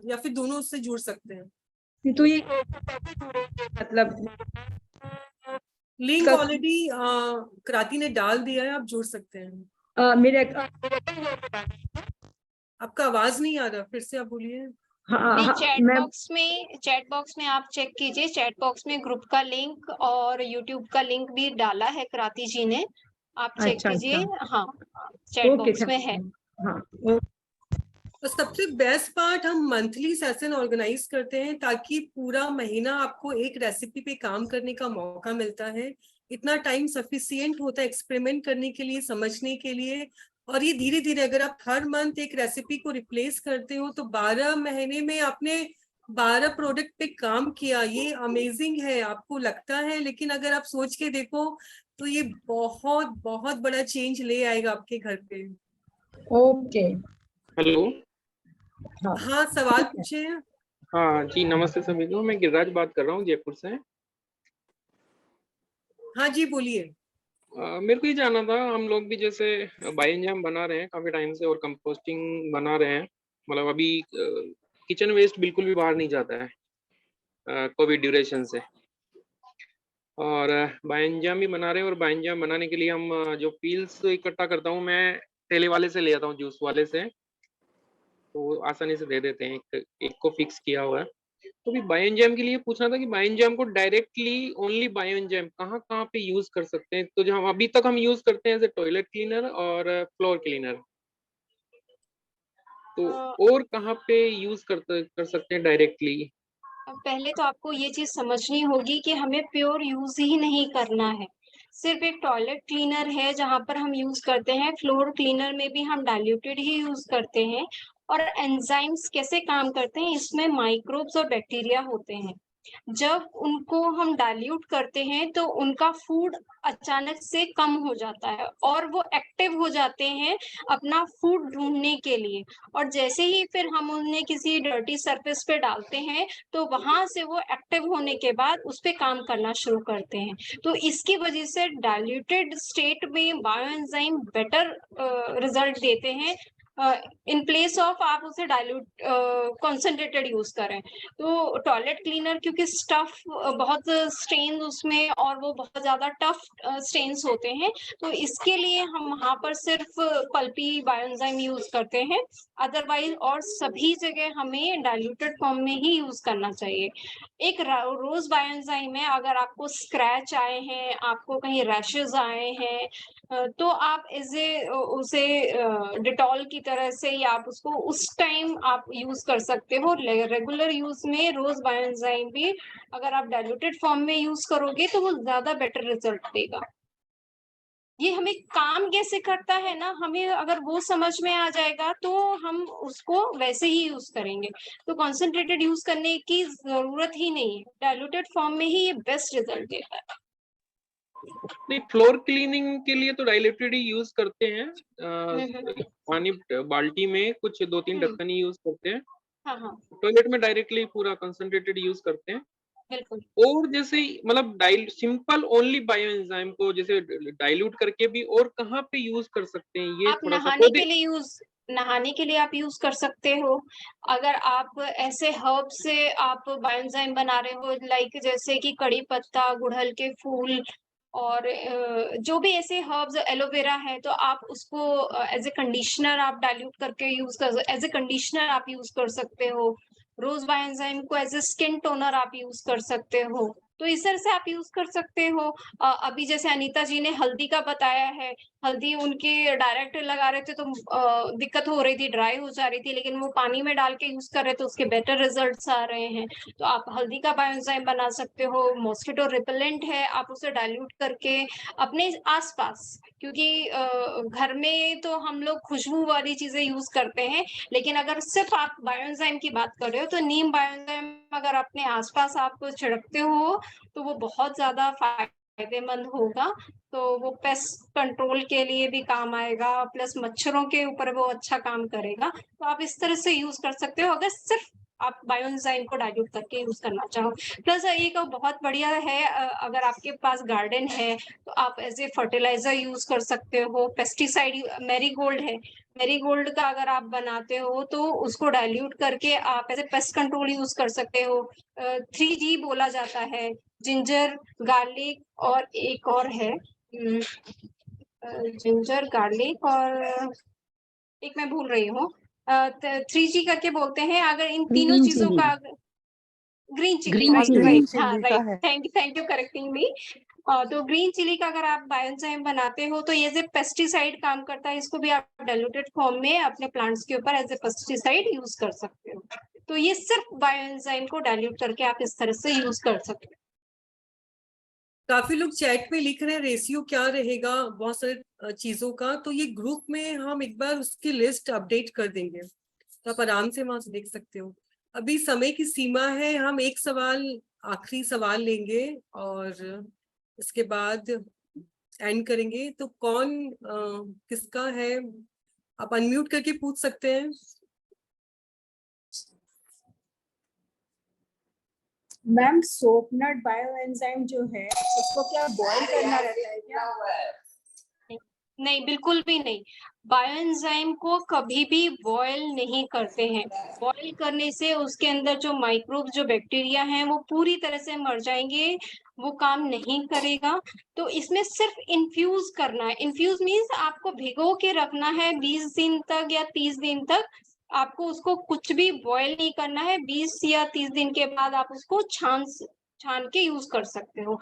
या फिर दोनों से जुड़ सकते हैं। तो ये कैसे जुड़ेंगे? मतलब लिंक ऑलरेडी क्रांति ने डाल दिया है, आप जुड़ सकते हैं। आपका आवाज नहीं आ रहा, फिर से आप बोलिए। चैट बॉक्स में आप चेक कीजिए, चैट बॉक्स में ग्रुप का लिंक और यूट्यूब का लिंक भी डाला है क्रांति जी ने, आप चेक कीजिए। हाँ, चैट बॉक्स में है। हाँ। तो सबसे बेस्ट पार्ट, हम मंथली सेशन ऑर्गेनाइज करते हैं, ताकि पूरा महीना आपको एक रेसिपी पे काम करने का मौका मिलता है। इतना टाइम सफिशिएंट होता है एक्सपेरिमेंट करने के लिए, समझने के लिए। और ये धीरे धीरे अगर आप हर मंथ एक रेसिपी को रिप्लेस करते हो तो 12 महीने में आपने 12 प्रोडक्ट पे काम किया। ये अमेजिंग है, आपको लगता है, लेकिन अगर आप सोच के देखो तो ये बहुत बहुत बड़ा चेंज ले आएगा आपके घर पे। ओके। हेलो। हाँ, सवाल पूछे। हाँ जी, नमस्ते सभी को। मैं गिरिराज बात कर रहा हूँ जयपुर से। हाँ जी, बोलिए। मेरे को ये जानना था, हम लोग भी जैसे बायोएंजाइम बना रहे हैं काफी टाइम से और कंपोस्टिंग बना रहे हैं, मतलब अभी किचन वेस्ट बिल्कुल भी बाहर नहीं जाता है कोविड ड्यूरेशन से, और बायोएंजाइम भी बना रहे हैं। और बायोएंजाइम बनाने के लिए हम जो पील्स इकट्ठा करता हूँ मैं ठेले वाले से ले आता हूँ, जूस वाले से, तो आसानी से दे देते हैं, एक को फिक्स किया हुआ है। तो भी बायोएंजाइम के लिए पूछना था कि बायोएंजाइम को डायरेक्टली ओनली बायोएंजाइम कहाँ कहाँ पे यूज कर सकते हैं? तो जो हम अभी तक यूज करते हैं जैसे टॉयलेट क्लीनर और फ्लोर क्लीनर, तो और कहाँ पे यूज कर सकते हैं डायरेक्टली? पहले तो आपको ये चीज समझनी होगी कि हमें प्योर यूज ही नहीं करना है। सिर्फ एक टॉयलेट क्लीनर है जहां पर हम यूज करते हैं, फ्लोर क्लीनर में भी हम डाइल्यूटेड ही यूज करते हैं। और एंजाइम्स कैसे काम करते हैं, इसमें माइक्रोब्स और बैक्टीरिया होते हैं। जब उनको हम डाइल्यूट करते हैं तो उनका फूड अचानक से कम हो जाता है और वो एक्टिव हो जाते हैं अपना फूड ढूंढने के लिए। और जैसे ही फिर हम उन्हें किसी डर्टी सरफेस पे डालते हैं तो वहां से वो एक्टिव होने के बाद उस पे काम करना शुरू करते हैं। तो इसकी वजह से डाइल्यूटेड स्टेट में बायोएंजाइम बेटर रिजल्ट देते हैं इन प्लेस ऑफ आप उसे डाइल्यूट कॉन्सेंट्रेटेड यूज करें। तो टॉयलेट क्लीनर क्योंकि स्टफ बहुत स्ट्रेन उसमें और वो बहुत ज्यादा टफ स्ट्रेन्स होते हैं, तो इसके लिए हम वहां पर सिर्फ पल्पी बायोएंजाइम यूज करते हैं। अदरवाइज और सभी जगह हमें डाइल्यूटेड फॉर्म में ही यूज करना चाहिए। एक रोज बायोएंजाइम है, अगर आपको स्क्रैच आए हैं, आपको कहीं रैशेज आए हैं, तो आप उसे डिटॉल की तरह से या आप उसको उस टाइम आप यूज कर सकते हो। रेगुलर यूज में रोज बायोएंजाइम भी अगर आप डाइल्यूटेड फॉर्म में यूज करोगे तो वो ज्यादा बेटर रिजल्ट देगा। ये हमें काम कैसे करता है ना, हमें अगर वो समझ में आ जाएगा तो हम उसको वैसे ही यूज करेंगे। तो कॉन्सेंट्रेटेड यूज करने की जरूरत ही नहीं है, डाइल्यूटेड फॉर्म में ही ये बेस्ट रिजल्ट देता है। नहीं, फ्लोर क्लीनिंग के लिए तो डाइल्यूटेड ही यूज करते हैं, पानी बाल्टी में कुछ 2-3 ढक्कन ही यूज करते हैं। हाँ। टॉयलेट में डायरेक्टली पूरा कंसंट्रेटेड यूज करते हैं। बिल्कुल। और जैसे मतलब सिंपल ओनली बायोएंजाइम को जैसे डाइल्यूट करके भी और कहाँ पे यूज कर सकते हैं, ये आप थोड़ा सा नहाने के लिए आप यूज कर सकते हो। अगर आप ऐसे हर्ब से आप बायोएंजाइम बना रहे हो, लाइक जैसे कि कड़ी पत्ता, गुड़हल के फूल और जो भी ऐसे हर्ब्स, एलोवेरा है, तो आप उसको एज ए कंडीशनर आप डाइल्यूट करके एज ए कंडीशनर आप यूज कर सकते हो। रोज बायोएंजाइम को एज ए स्किन टोनर आप यूज कर सकते हो। तो इस तरह से आप यूज कर सकते हो। अभी जैसे अनीता जी ने हल्दी का बताया है, हल्दी उनके डायरेक्ट लगा रहे थे तो दिक्कत हो रही थी, ड्राई हो जा रही थी, लेकिन वो पानी में डाल के यूज कर रहे थे, उसके बेटर रिजल्ट्स आ रहे हैं। तो आप हल्दी का बायोएंजाइम बना सकते हो। मॉस्किटो रिपेलेंट है, आप उसे डाइल्यूट करके अपने आसपास, क्योंकि घर में तो हम लोग खुशबू वाली चीजें यूज करते हैं, लेकिन अगर सिर्फ आप बायोएंजाइम की बात कर रहे हो तो नीम बायोएंजाइम अगर अपने आसपास आप छिड़कते हो तो वो बहुत ज्यादा फायदेमंद होगा। तो वो पेस्ट कंट्रोल के लिए भी काम आएगा, प्लस मच्छरों के ऊपर वो अच्छा काम करेगा। तो आप इस तरह से यूज कर सकते हो अगर सिर्फ आप बायोएंजाइम को डाइल्यूट करके यूज करना चाहो। प्लस एक बहुत बढ़िया है, अगर आपके पास गार्डन है तो आप एज ए फर्टिलाइजर यूज कर सकते हो। पेस्टिसाइड मैरीगोल्ड है, मैरीगोल्ड का अगर आप बनाते हो तो उसको डाइल्यूट करके आप as a pest control use कर सकते हो। 3G बोला जाता है, जिंजर, गार्लिक और एक और है, जिंजर, गार्लिक और एक मैं भूल रही हूँ, 3G करके बोलते हैं। अगर इन तीनों ग्रीन चीजों चिली, का green chili, green right chili. Right, chili हाँ का राइट, है। Thank you correcting me. तो ग्रीन चिली का अगर आप बायोएंजाइम बनाते हो तो ये एज ए पेस्टिसाइड काम करता है, इसको भी आप डाइल्यूटेड फॉर्म में अपने प्लांट्स के ऊपर एज ए पेस्टिसाइड यूज कर सकते हो। तो ये सिर्फ बायोएंजाइम को डाइल्यूट करके आप इस तरह से यूज कर सकते हो। काफी लोग चैट में लिख रहे हैं रेशियो क्या रहेगा बहुत सारे चीजों का, तो ये ग्रुप में हम एक बार उसकी लिस्ट अपडेट कर देंगे, तो आप आराम से वहां से देख सकते हो। अभी समय की सीमा है, हम एक सवाल, आखिरी सवाल लेंगे और इसके बाद एंड करेंगे। तो कौन किसका है, आप अनम्यूट करके पूछ सकते हैं। मैम सोपनट बायोएंजाइम जो है उसको क्या बॉईल करना रहता है क्या? नहीं, बिल्कुल भी नहीं। बायोएंजाइम को कभी भी बॉयल नहीं करते हैं। बॉयल करने से उसके अंदर जो माइक्रोब, जो बैक्टीरिया हैं, वो पूरी तरह से मर जाएंगे, वो काम नहीं करेगा। तो इसमें सिर्फ इन्फ्यूज करना है। इन्फ्यूज मीन्स आपको भिगो के रखना है 20 दिन तक या 30 दिन तक। आपको उसको कुछ भी बॉयल नहीं करना है। 20 या 30 दिन के बाद आप उसको छान के यूज कर सकते हो।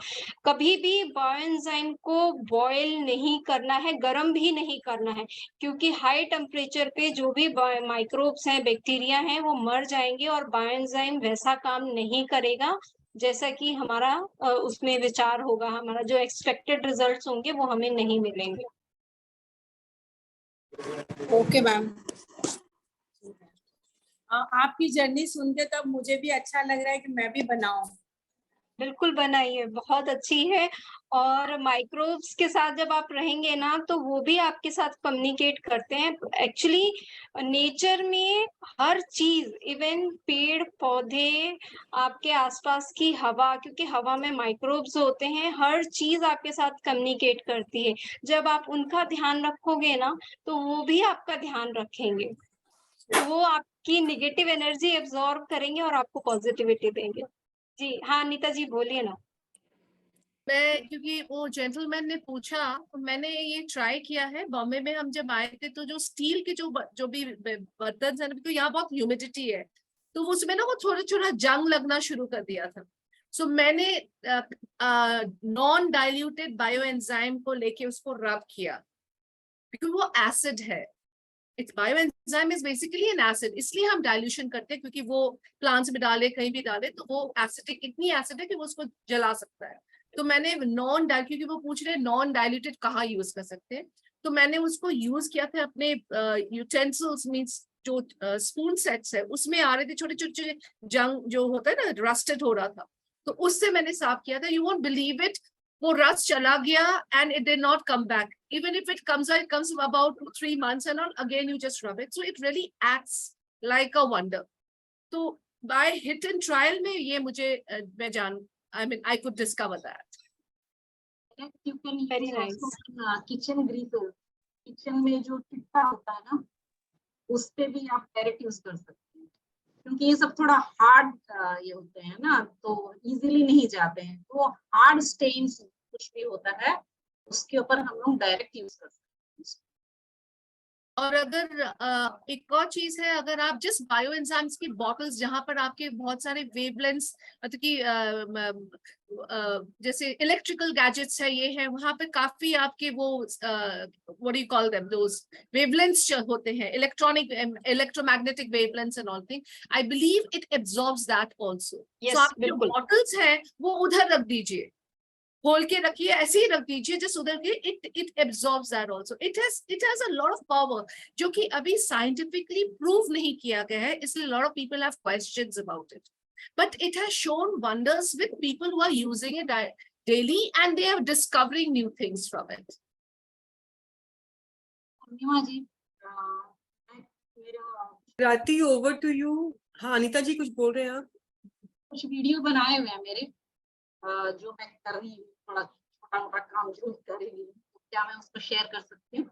कभी भी बायोएंजाइम को बॉयल नहीं करना है, गर्म भी नहीं करना है, क्योंकि हाई टेम्परेचर पे जो भी माइक्रोब्स हैं, बैक्टीरिया हैं, वो मर जाएंगे और बायोएंजाइम वैसा काम नहीं करेगा जैसा कि हमारा उसमें विचार होगा। हमारा जो एक्सपेक्टेड रिजल्ट्स होंगे वो हमें नहीं मिलेंगे। ओके मैम, आपकी जर्नी सुन के तब मुझे भी अच्छा लग रहा है कि मैं भी बनाऊं। बिल्कुल बनाइए, बहुत अच्छी है। और माइक्रोब्स के साथ जब आप रहेंगे ना तो वो भी आपके साथ कम्युनिकेट करते हैं। एक्चुअली नेचर में हर चीज, इवन पेड़ पौधे, आपके आसपास की हवा, क्योंकि हवा में माइक्रोब्स होते हैं, हर चीज आपके साथ कम्युनिकेट करती है। जब आप उनका ध्यान रखोगे ना तो वो भी आपका ध्यान रखेंगे, तो वो आपकी नेगेटिव एनर्जी एब्जॉर्ब करेंगे और आपको पॉजिटिविटी देंगे। जी हाँ, नीता जी बोलिए ना। मैं, क्योंकि वो जेंटलमैन ने पूछा तो मैंने ये ट्राई किया है। बॉम्बे में हम जब आए थे तो जो स्टील के जो भी बर्तन है, तो यहाँ बहुत ह्यूमिडिटी है, तो उसमें ना वो थोड़ा थोड़ा जंग लगना शुरू कर दिया था। सो मैंने नॉन डाइल्यूटेड बायोएंजाइम को लेके उसको रब किया, क्योंकि वो एसिड है। Bioenzyme is basically N acid, इसलिए हम डाइल्यूशन करते हैं, क्योंकि वो प्लांट्स में डाले, कहीं भी डाले तो वो एसिडिक, इतनी एसिड है कि वो उसको जला सकता है। तो मैंने नॉन डाइल्यूटेड, क्योंकि वो पूछ रहे नॉन डाइल्यूटेड कहाँ यूज कर सकते हैं, तो मैंने उसको यूज किया था अपने यूटेंसिल्स, मीन्स जो स्पून सेट्स है उसमें आ रहे थे छोटे छोटे जंग, जो होता है ना, रस्टेड हो रहा था, तो उससे मैंने साफ किया था। यू वोंट बिलीव इट, वो रस्ट चला गया and it did not come back. Even if it comes out, it comes about 3 months and all, again you just rub it. So it really acts like a wonder. So by hit and trial में ये मुझे I mean I could discover that. You can Very use nice. also kitchen greases. Kitchen में जो चिट्टा होता है ना, उस पे भी आप डायरेक्ट यूज कर सकते हैं, क्योंकि ये सब थोड़ा हार्ड ये होते हैं ना, तो इजीली नहीं जाते हैं। तो हार्ड स्टेन्स कुछ भी होता है उसके ऊपर हम लोग डायरेक्ट यूज कर सकते हैं। और अगर एक और चीज है, अगर आप जिस बायो एंजाइम्स की बॉटल्स जहां पर आपके बहुत सारे वेवलेंथ्स मतलब कि जैसे इलेक्ट्रिकल गैजेट्स है, ये है, वहां पे काफी आपके वो what do you call them, those wavelengths होते हैं, electromagnetic wavelengths and all thing, I believe it absorbs that also. Yes, सो आपकी जो बिल्कुल। बॉटल्स हैं वो उधर रख दीजिए, खोल के रखिए, ऐसे ही रख दीजिए जिस उधर के, it absorbs that also. It has a lot of power, जो कि अभी साइंटिफिकली प्रूव नहीं किया गया है, इसलिए lot of people have questions about it, but it has shown wonders with people who are using it daily and they are discovering new things from it. Purnima ji, मेरा राती ओवर टू यू। हाँ अनीता जी कुछ बोल रहे हैं आप? कुछ वीडियो बनाए हुए हैं मेरे, जो मैं कर रही हूँ, थोड़ा छोटा मोटा काम जो कर रही हूँ, क्या मैं उसको शेयर कर सकती हूँ?